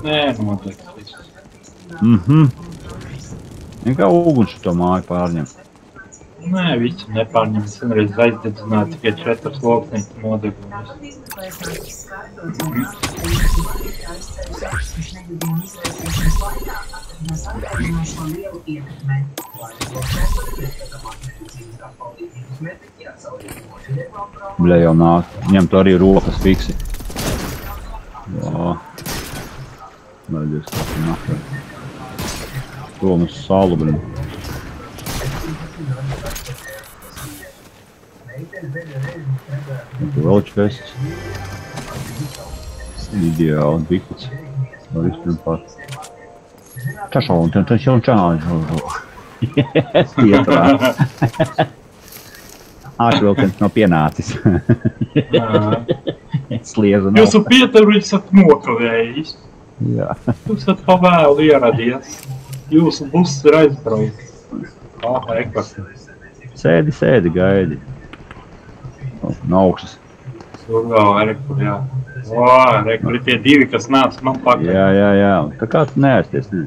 Nē, nodegs visi. Nekā uguns šo māju pārņem. Nē, visu nepārņem. Vienreiz aizdedzināja tikai 4 loknīti nodegumus. Bļa jau nāk. Ņemt arī rokas fiksi. Jā. Bļaļies kā tu nakvē. Prom uz salu, bļa. Vēl čvests. Ideāli bikts. Var izpirmpāt. Čašau, un tas jau čāņu. Pietrā. Āršvilkens nav pienācis. Sliežu nav. Jūsu pieteru esat nokavējis. Jā. Jūs esat pavēlu ieradies. Jūsu buss ir aizbraucis. Sēdi, gaidi. No augšas. Surgāva Erekur, jā. Erekur ir tie 2, kas nāc man pakaļ. Jā. Tā kā tu neēsties, ne?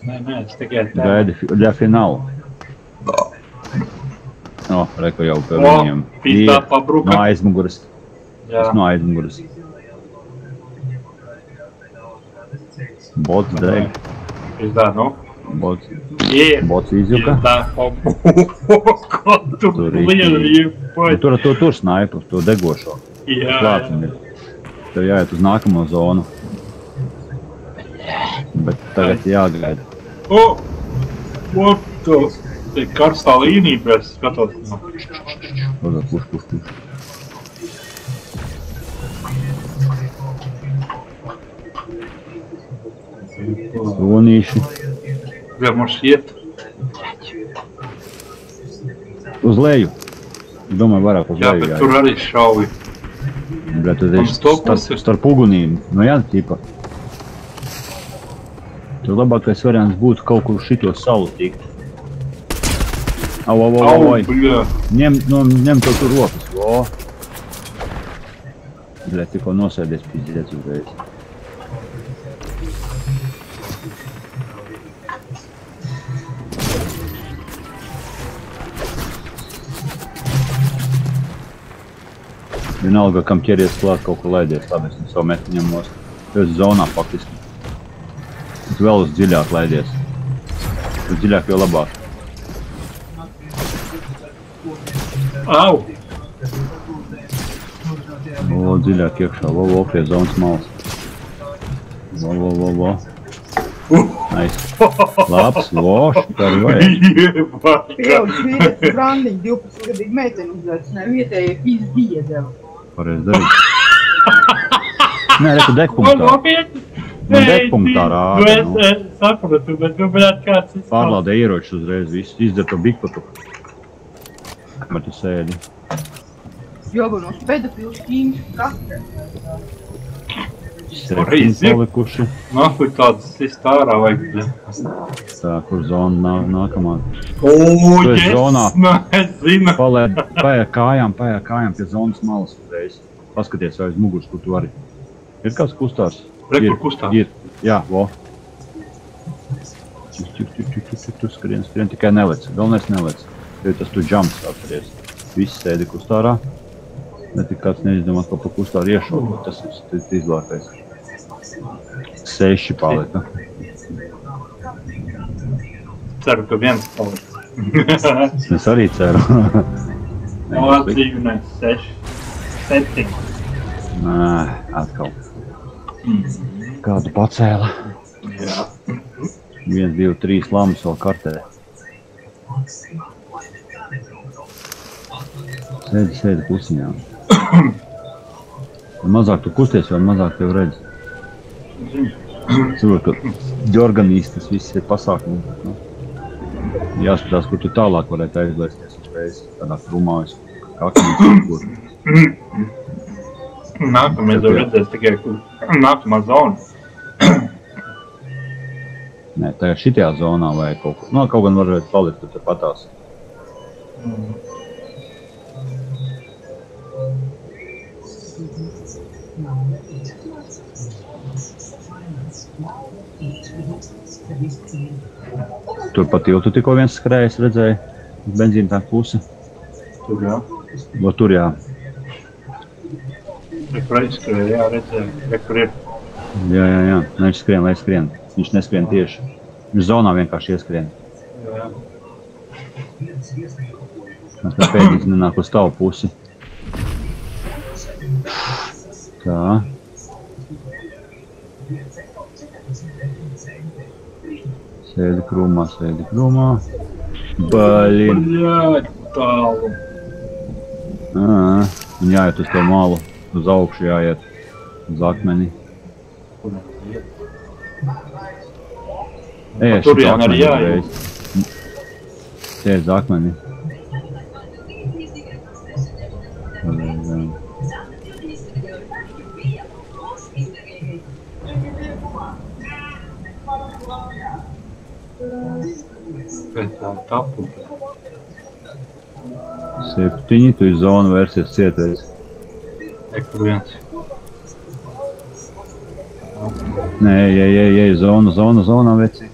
Nē, es tikai tā. Gaidi, ļa finālu. Reku jau pie viņiem. Pīstā pabruka. No aizmuguras. Jā. Tas no aizmuguras. Bots dēļ. Pīstā, nu? Bots izjuka. Pīstā, ko tur lielīja. Tur snaipu, to degošo. Jā. Tev jāiet uz nākamo zonu. Bet tagad jāgaida. Te karstā līnija, bet skatot. Puš. Sonīši. Vēl mums iet. Uz leju. Domāju, vairāk uz leju. Jā, bet tur arī šauji. Bet tad ir starp ugunīm. Nu jā, tīpa. Tur labākais variants būtu kaut kur šito salu tikt. Au. Ņem to tur rokas. Bļa, tikko nosēdies pīdēs uzreiz. Vienalga, kam ķeries klāt, kaut ko laidies. Labi, es savu metu ņem nost. Tu esi zonā faktiski. Tu vēl uz dziļāk laidies. Uz dziļāk jau labāk. Au! O, dziļāk iekšā, vo, pie zonas malas. Vo. Nice. Labs, vo, šitari vajag. Pieaugs vīrietis brandiņu 12-gadīgi meiteni uzaicināja vietējie pizdiē deva. Pareiz darīt. Nē, reku dekpunktā. Man dekpunktā rāda. Es sapratu, bet bļāt kāds izstāv. Pārlādē ieročus uzreiz, visu izdzer to bigpotu. Kamēr tu sēdi. Joganos pedofils ķīņš kastē. Septiņi palikuši. Nākuj tādas sist ārā vajag. Tā, kur zona nākamā. O, esi zonā. Es zinu. Paiet kājām pie zonas malas uzreiz. Paskaties vai uz muguras, kur tu vari. Ir kāds kustās? Re, kur kustās? Ir. Jā, vo. Tu skrien, tikai nelec. Galvenais nelec. Jo tas tu jumps atceries. Viss sēdi kustārā. Ne tik kāds neizdomā, ka pa kustāru iešaut. Tas ir izlākais. 6 palika. Ceru, ka viens palika. Es arī ceru. No, atzīvinājums 6. 7. Nē, atkal. Kādu pacēla. Jā. 1, 2, 3 lamas vēl kartē. Sēdi klusiņā. Mazāk tu kusties, vai mazāk tev redz? Saprot, ka ģorganīstas viss ir pasākumi. Jāskatās, kur tu tālāk varētu aizlēsties uzreiz. Tādā krumājas, kaknīs, kur. Nākamais jau redzēs tikai, kur nākamā zona. Nē, tajā šitajā zonā vai kaut kur. No, kaut gan varētu palikt, tu te patās. Tur pa tiltu tikko viens skrējas, redzēja, benzīna tā puse. Tur jā. Tur jā. Rekur aizskrēja, jā, redzēja. Rekur ir. Jā. Viņš skrien, lai skrien. Viņš neskrien tieši. Viņš zonā vienkārši ieskrien. Jā. Mēs tā pēdīs nenāk uz tavu pusi. Tā. Sēdi krūmā. Baļin. Bļāt, tālu. Viņi jāiet uz to malu. Uz augšu jāiet. Uz akmeni. Tur jā, arī jāiet. Sēdi uz akmeni. Pēc tā tapu. 7, tu iz zonu vērsies cietais. Rekur viens. Nē, ej, zonā, veci.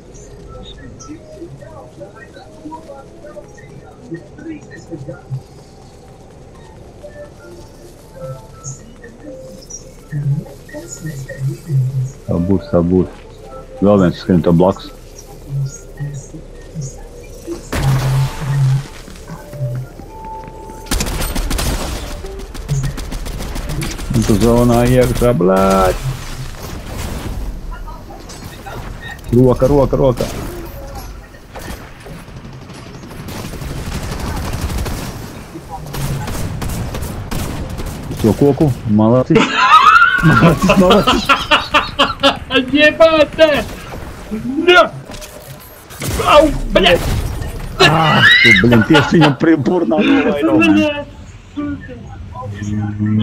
Tā būs. Vēl viens skrien to blakus. Un tu zonā iekšā, blēķ. Roka. Uz to koku, malacis. Jebāte! Jā! Au, bļēt! Tu, tieši viņam purnā novaino.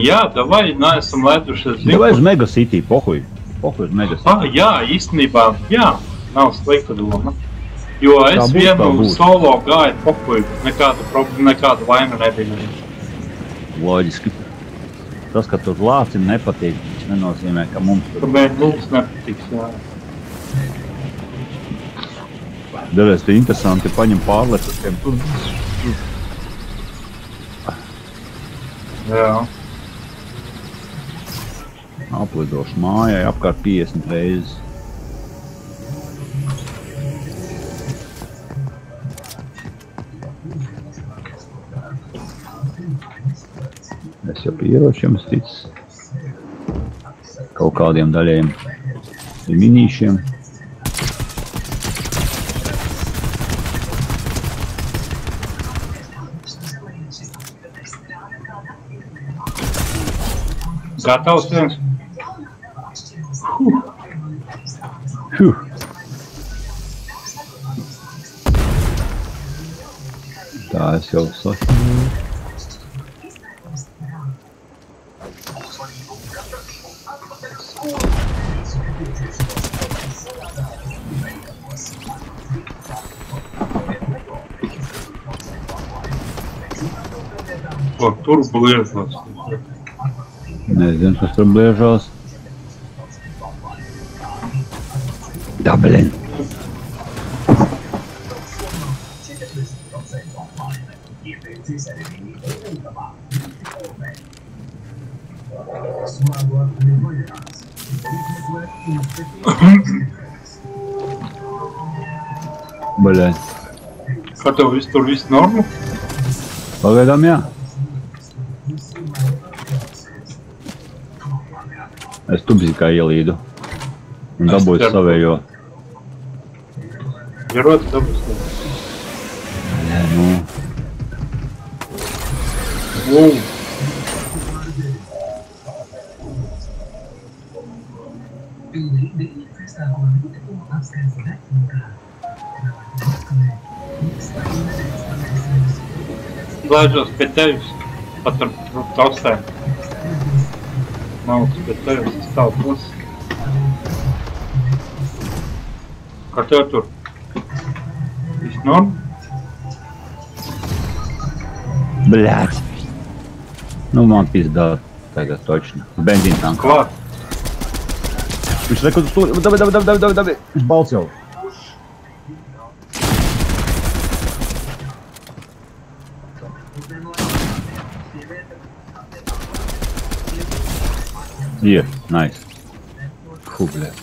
Jā, davai, neesam lēdušies. Davai uz Mega City, pohuj uz Mega City. Jā, īstenībā, jā, nav slikta doma. Jo es vienu solo gāju pohuj, nekāda vaina nebija. Loģiski. Tas, ka tur lācim nepatīk, viņš nenozīmē, ka mums tur... Kāpēc mums nepatiks, jā. Dareiz te interesanti, paņem pārlec uz tiem tur. Jā. Aplidošu mājai apkārt 50 reizes. Es jau pie ieročiem ticis. Kaut kādiem daļiem minīšiem. Gatavs viens? Tā es jau saku. Ko, tur bliežās? Nezinu, kas tur bliežās. Da, blin. Blin. Kā tev tur viss normu? Pagaidām, jā. Es tubzi kā ielīdu un dabūju savējo. Ierot dabūs? Nē, nu. Wow. Lēžos pie tevis, pat ar taustēm. Malkas pie tevis, es tālu pusi. Kā tev tur? Viss norm? Bļāt. Nu, man pizdā tagad točni. Benzīna tanka. Klāt. Viņš rekord uz to, dabi. Viņš balts jau. Ir, nice. Bļāt.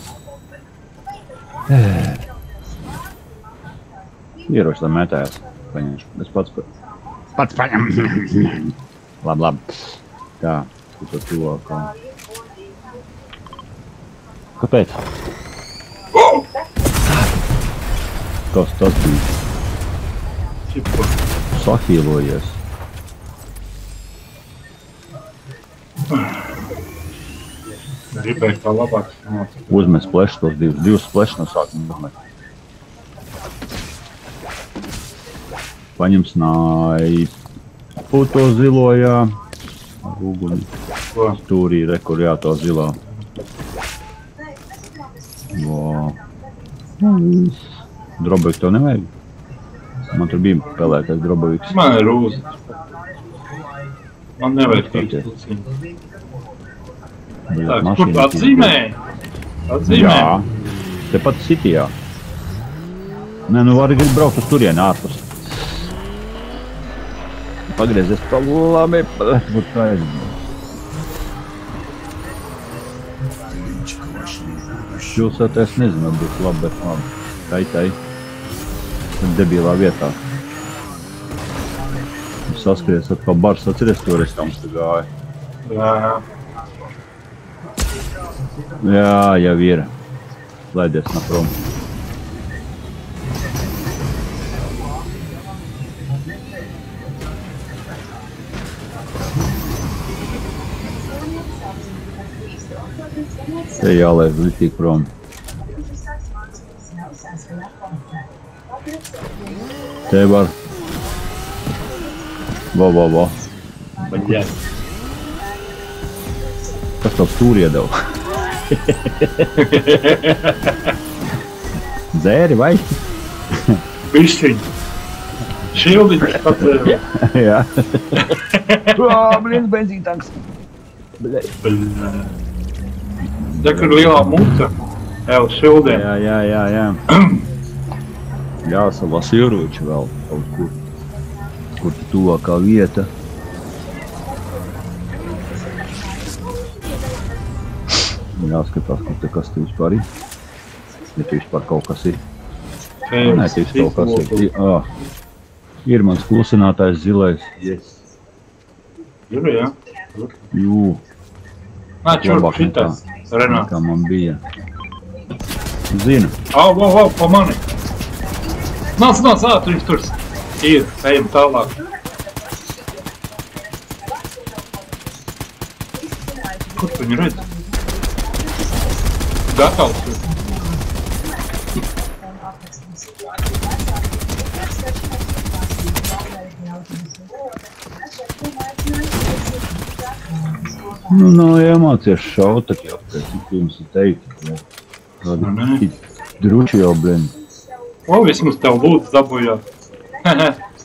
Ieroči, lai mētājās. Paņemšu. Es pats paņem. Labi. Tā, tu tuvākā. Kāpēc? Kas tas bija? Čipa. Sahīlojies. Gribēju kā labāk sanāca. Uzmet splešs tos divus splešs no sākuma uzmet. Paņem snaipu to zilojā. Ar uguni. Ko? Stūrī rekur jā to zilā. Droboviks tev nevajag? Man tur bija pelēkais droboviks. Man ir rūzes. Man nevajag tīks puciņu. Tā, kur tu atzīmēji? Atzīmēji? Jā, tepat Citijā. Nē, nu vari grib braukt uz turieni ārpus. Pagriezies pa labi, būt kā aizmēr. Pilsētā es nezinu, būs labi, bet labi. Tai. Debilā vietā. Saskaries atkal bars, atceries to restaurants te gāja. Jā. Jā, jau ir. Laidies no prom. Te jālaiž litīgi prom. Te var. Vo. Baļģēt. Kas tev stūri iedeva? Dzēri vai? Pišķiņ. Šildiņš patēvi. Jā. Blin, benzīntanks. Kur lielā muta. Ev, šildiem. Jā. Jāsalas ieroči vēl kaut kur. Kur tu tuvākā vieta. Jāskatās, kas te vispār ir. Ja te vispār kaut kas ir. Fējas. Nē, te vispār kaut kas ir. Ir mans klusinātājs zilais. Yes. Ir, jā? Jū. Nā, čurp šitais. Renā. Kā man bija. Zinu. Au, pa mani. Nāc, ātri, tur. Ir, ejam tālāk. Kur tu viņu redzi? Gatavs ir. Nu, nav jāmācies šaut, tak jau, cik jums ir teikt. Kādi druči jau, blin. Vismaz tev lūdzu dabujāt.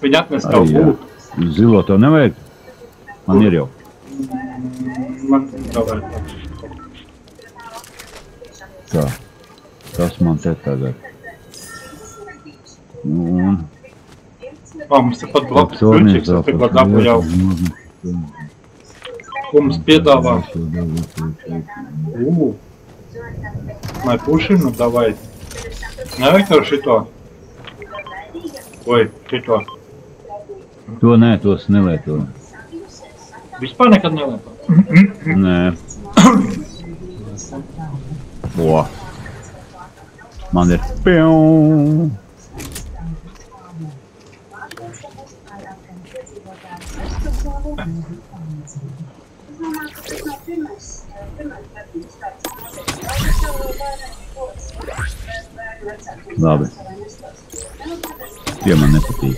Viņi atnes tev lūdzu. Zilo tev nevajag? Man ir jau. Man tev vajag. Tā. Tas man te tagad. Un... Mums te pat blakus dručiks, es tikko dabujau. Ko mums piedāvā? Lai pušinu, davai. Nevajag tev šito? Oi, šito. To nē, tos nelietoju. Vispār nekad nelieto? Nē. O. Man ir pium. Labi. Tie man nepatīk.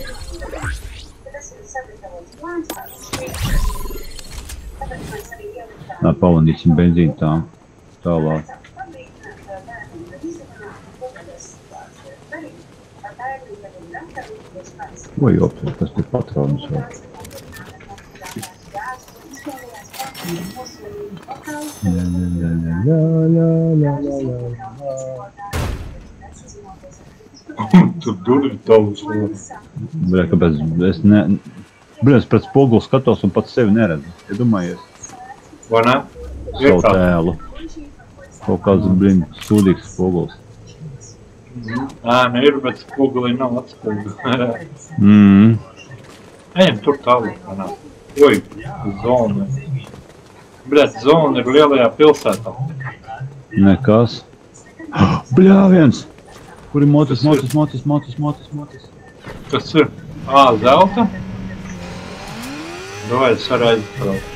Pavandīsim benzīnu tālāk. Oi, opcija, kas te patronas vēl? Tur durvi tavus vēl. Bļa, kāpēc es ne... Bļa, es pret spoguli skatos un pats sevi neredzu. Iedomājies. Vai ne? Savu tēlu. Kaut kāds, blin, sūdīgs spogulis. Nu ir, bet spogulī nav atspoguli. Ejam tur tālāk, vai ne? Oi, zona. Bļet, zona ir lielajā pilsētā. Nekas. Bļā, viens! Kur ir motis? Kas ir? Zelta? Davai, es arī aizbraucu.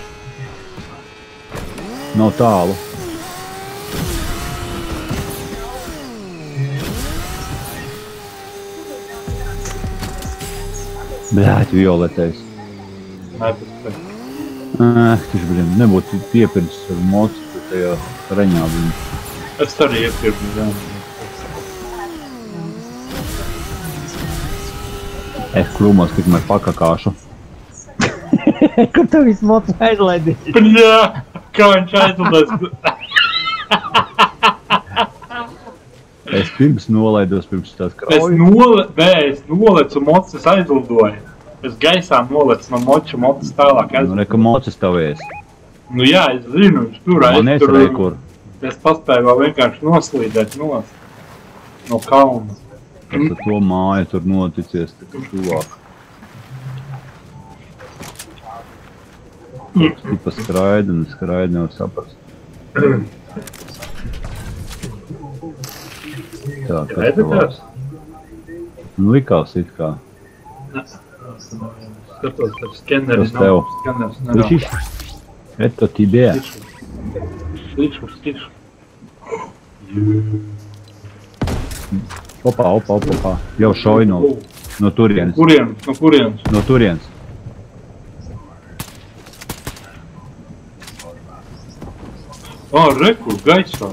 Nav tālu. Bļāt, violetējs. Nepēc. Taču, bļiem, nebūtu piepirds ar mocis tajā raņā, bļiem. Es arī iepirdu, jā. Es krūmos tikmēr pakakāšu. Kur tev viss mocis aizlaidīs? Bļā, kā viņš aizlaidīs? Es pirms nolaidos pirms tās krauju. Es nolecu mocis aizlidoju. Es gaisā nolecu no mocis tālāk aizlidoju. Nu, reka mocis tavies. Nu jā, es zinu, viņš tur Man nesarēja kur. Es paspēju vēl vienkārši noslīdēt no kalna. Kas ar to māju tur noticies, tā tuvāk. Tipa skraida, nevar saprast. Tā, kas tavās? Nu, likās it kā. Skatos, ka skeneri Tas tev. nav. Skeneris nerāda. Lišiš? Eto tibē. Slišu. Opa. Jau šauj no turienes. No kurienes? No turienes. Reku, gaisā.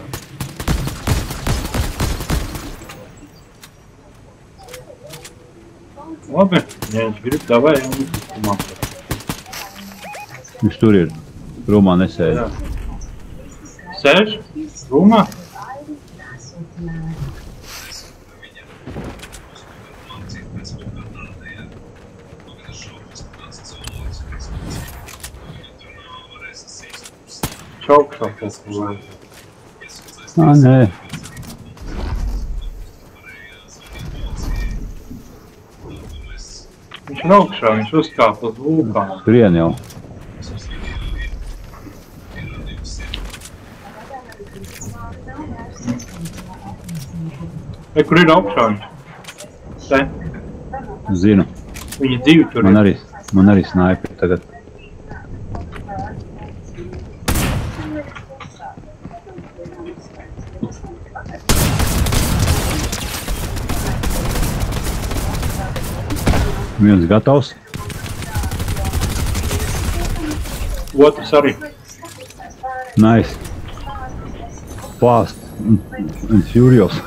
Labi, ja viņš grib, davai, un uzstumā. Viņš tur ir. Rumā nesēž. Sēž? Rumā? Čaukšā kaut ko. Nē. Viņš ir augšā, viņš uzkāpa uz vulkānu. Turien jau. Kur ir augšā viņš? Te? Zinu. Viņi divi tur ir. Man arī snaiperi tagad. Viens gatavs. Otrs arī. Nice. Fast and furious.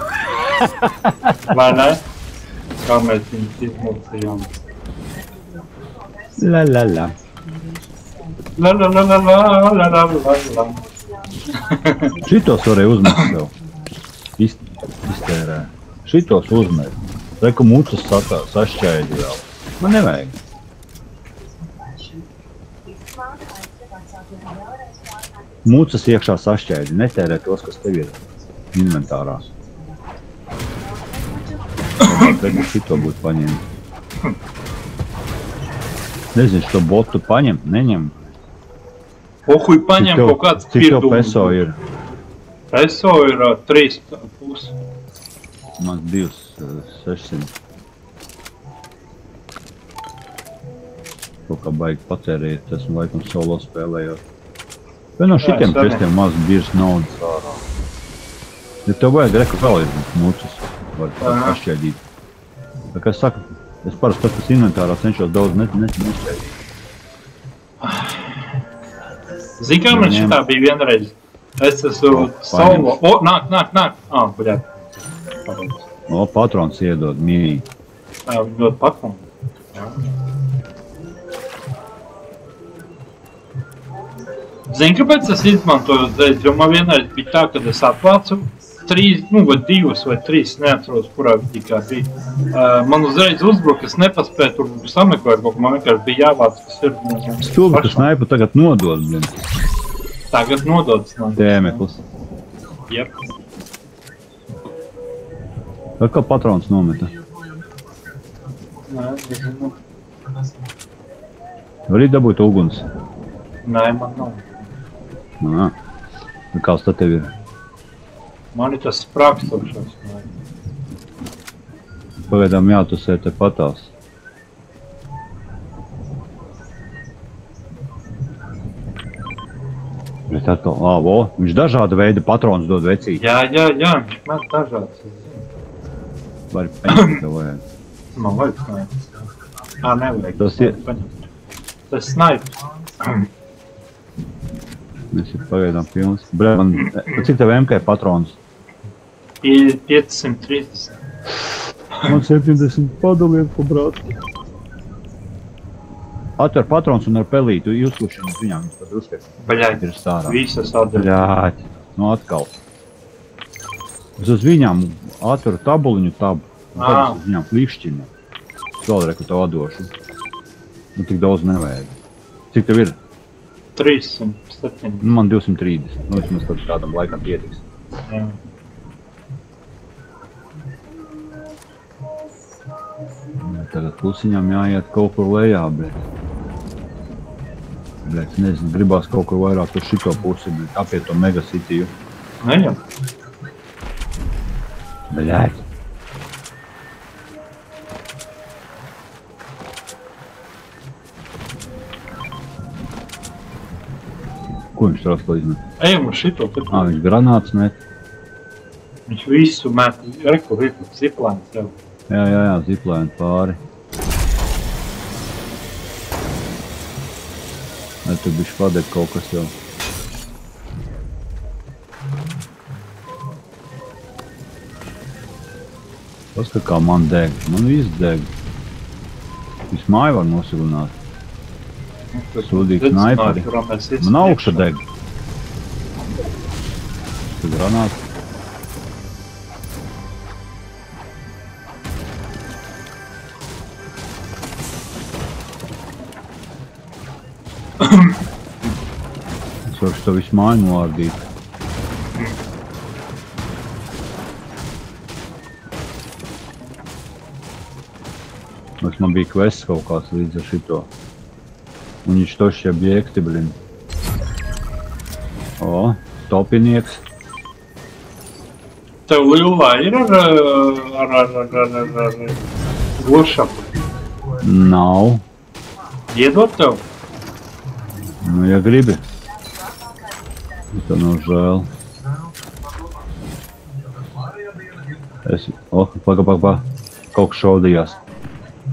Vai ne? Kā mēs viņus izmocījām. La la la. La la la la la la la la la. Šitos varēja uzmest tev. Iztērē. Šitos uzmest. Reku mucas sašķēdi vēl. Man nevajag. Mucas iekšā sašķēdi. Netērē tos, kas tev ir inventārā. Tagad šito būtu paņemt. Nezinu, šo botu paņem, neņem. Pohuj paņem kaut kāds Cik tev peso ir? Peso ir 3,5. Man 2,600. Kaut kā baigi patērēt, esmu laikam solo spēlējot. Vai no šitiem testiem maz birs naudas ārā. Ja tev vajag reku vēl ir mucas, var pašķēdīt. Tā kā es saku, es parasti tad, kas inventārā cenšos daudz nešķēdīt. Zini, kā man šitā bija vienreiz? Es esmu solo... O, nāk! Buļāt. O, patrons iedod mīļi. Ļoti patrons. Zini, kāpēc es izmantoju uzreiz, jo man vienreiz bija tā, kad es atvācu 3, vai 2 vai 3, neatceros, kurā tikai bija. Man uzreiz uzbruka, es nepaspēju tur sameklēt, kaut man vienkārši bija jāvāc, kas ir Stulbi, ka snaipu tagad nodod, blin. Tagad nodod snaipu. Tēmeklis. Jep. Vai kā patrons nometa? Nē, nezinu. Var arī dabūt uguns? Nē, man nav. Nā. Kāds tad tev ir? Man ir tas sprākstošais. Pagaidām jātusē te patās. Bet atkal, vo, viņš dažāda veida patrons dod vecīt. Jā, viņš man dažāds. Vari paņemt, tev vajag. Man vajag snaipu. Nevajag. Tas ir... Tas snaips. Mēs ir pagaidām pilns. Bļā, man... Cik tev MK patrons? 530. Man 70 padaliet pa brātu. Atver patrons un ar pelītu uzkušanu uz viņām. Tad uzskait. Baļaļ, Ir stārā. visas atver. Bļāķi. Nu atkal. Es uz viņām atveru tabuliņu tabu. Un tad es uz viņām flīkšķinu. Vēl reku tev atdošu. Nu tik daudz nevajag. Cik tev ir? 307. Nu man 230. Nu vismaz tad kādam laikam pietiks. Jā. Tagad klusiņām jāiet kaut kur lejā, bet... Bļēc, nezinu, gribās kaut kur vairāk uz šito pusi, bet apiet to megasitiju. Neņem. Bļēc. Ko viņš tur atkal izmet? Ejam uz šito. Viņš granāts met. Viņš visu met. Reku visu ziplēns tev. Jā, ziplēni pāri. Vai tur bišķi padeg kaut kas jau. Paskat, kā man deg. Man viss deg. Visu māju var nosugunāt. Sūdīt snaiperi. Man augša deg. Tur granāts. Es varu to visu māju noārdīt. Protams, man bija quests kaut kāds līdz ar šito. Un viņš toši objekti, blin. O, topinieks. Tev Lilvā ir ar gošapu? Nav. Iedot tev? Nu, ja gribi. Tā nav žēl. Paga. Kaut kas šaudījās.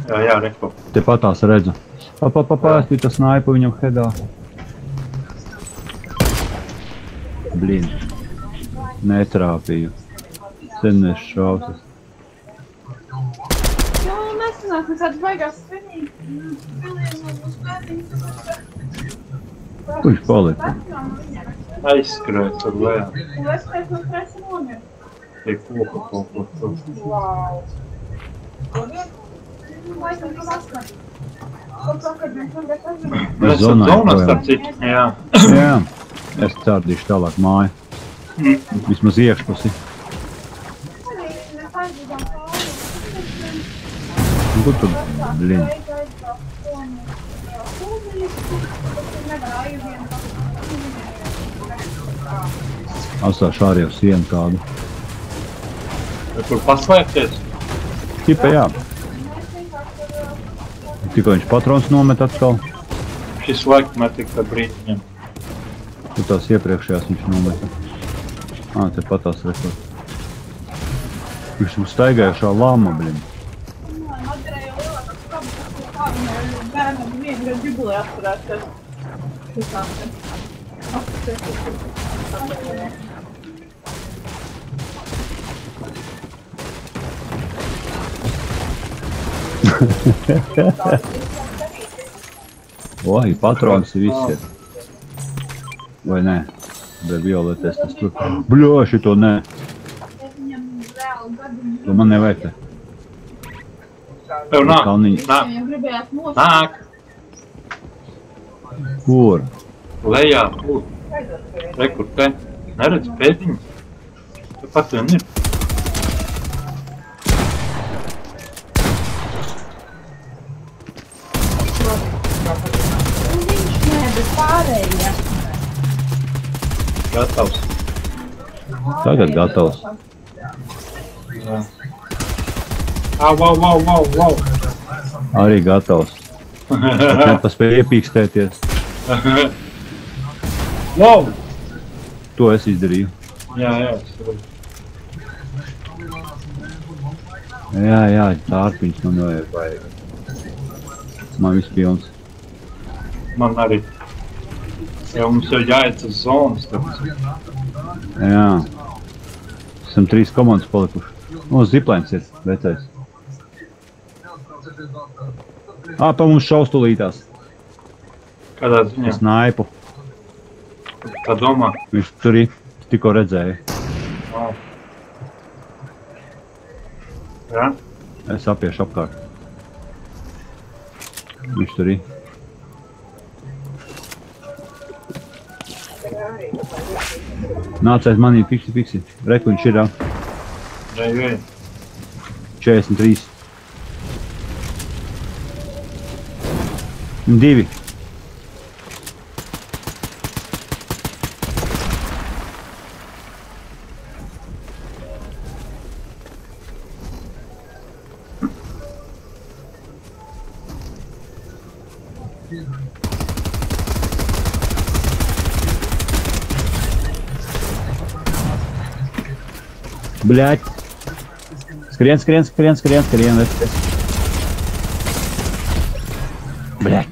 Jā, reko. Tepat tās redzu. Pāsti tas snaipu viņam headā. Blin. Netrāpīju. Sen es šausas. Jā, nesanāk, mēs tāds baigās svinīgi. Kur viņš palika? Aizskrēja tur lejā. Un es pēc no stresa nomiru. Tie koka kaut ko tur. Wow. Laikam tas asmēt. Kaut kā, kad mēs tagad aizvinām. Mēs esam zonā starp citu. Jā. Jā. Es cārdīšu tālāk māju. Vismaz iekšpusi. Mēs aizvinām pāri. Kur tur, blin? Atstāšu arī uz sienu kādu. Tur paslēpties? Tipa jā. Tikko viņš patrons nomet atkal. Šis laiks met tik tā brīdiņam. Tur tās iepriekšējās viņš nometa. Te pat tās rekord. Viņš mums staigājušā lama, blin. Bērnam vienu ģibulē atturēties. Oi, patrons viss ir. Vai nē? Vai violetes tas tur. Bļo, šito nē. Tu man nevajag te. Tev nāk. Kalniņi. Nāk. Kur? Lejā, kur? Rekur te. Neredz pēdiņu. Tepat vien ir. Gatavs. Tagad gatavs. Jā. Wow. Arī gatavs. Nepaspēja iepīkstēties. Wow! To es izdarīju. Jā. Jā, tārpiņš man vajag. Man viss pilns. Man arī. Ja mums jau jāiet uz zonas, tad... Jā. Esam 3 komandas palikuši. Ziplains ir, vecais. Pa mums šaustulītās. Kādā ziņā? Snaipu. Kā domā? Viņš tur tikko redzēja. Wow. Jā? Es apiešu apkārt. Viņš tur Nāc aiz manī, fiksi. Reku viņš ir. Vai. 43. 2. Блядь. Skrien. Блядь.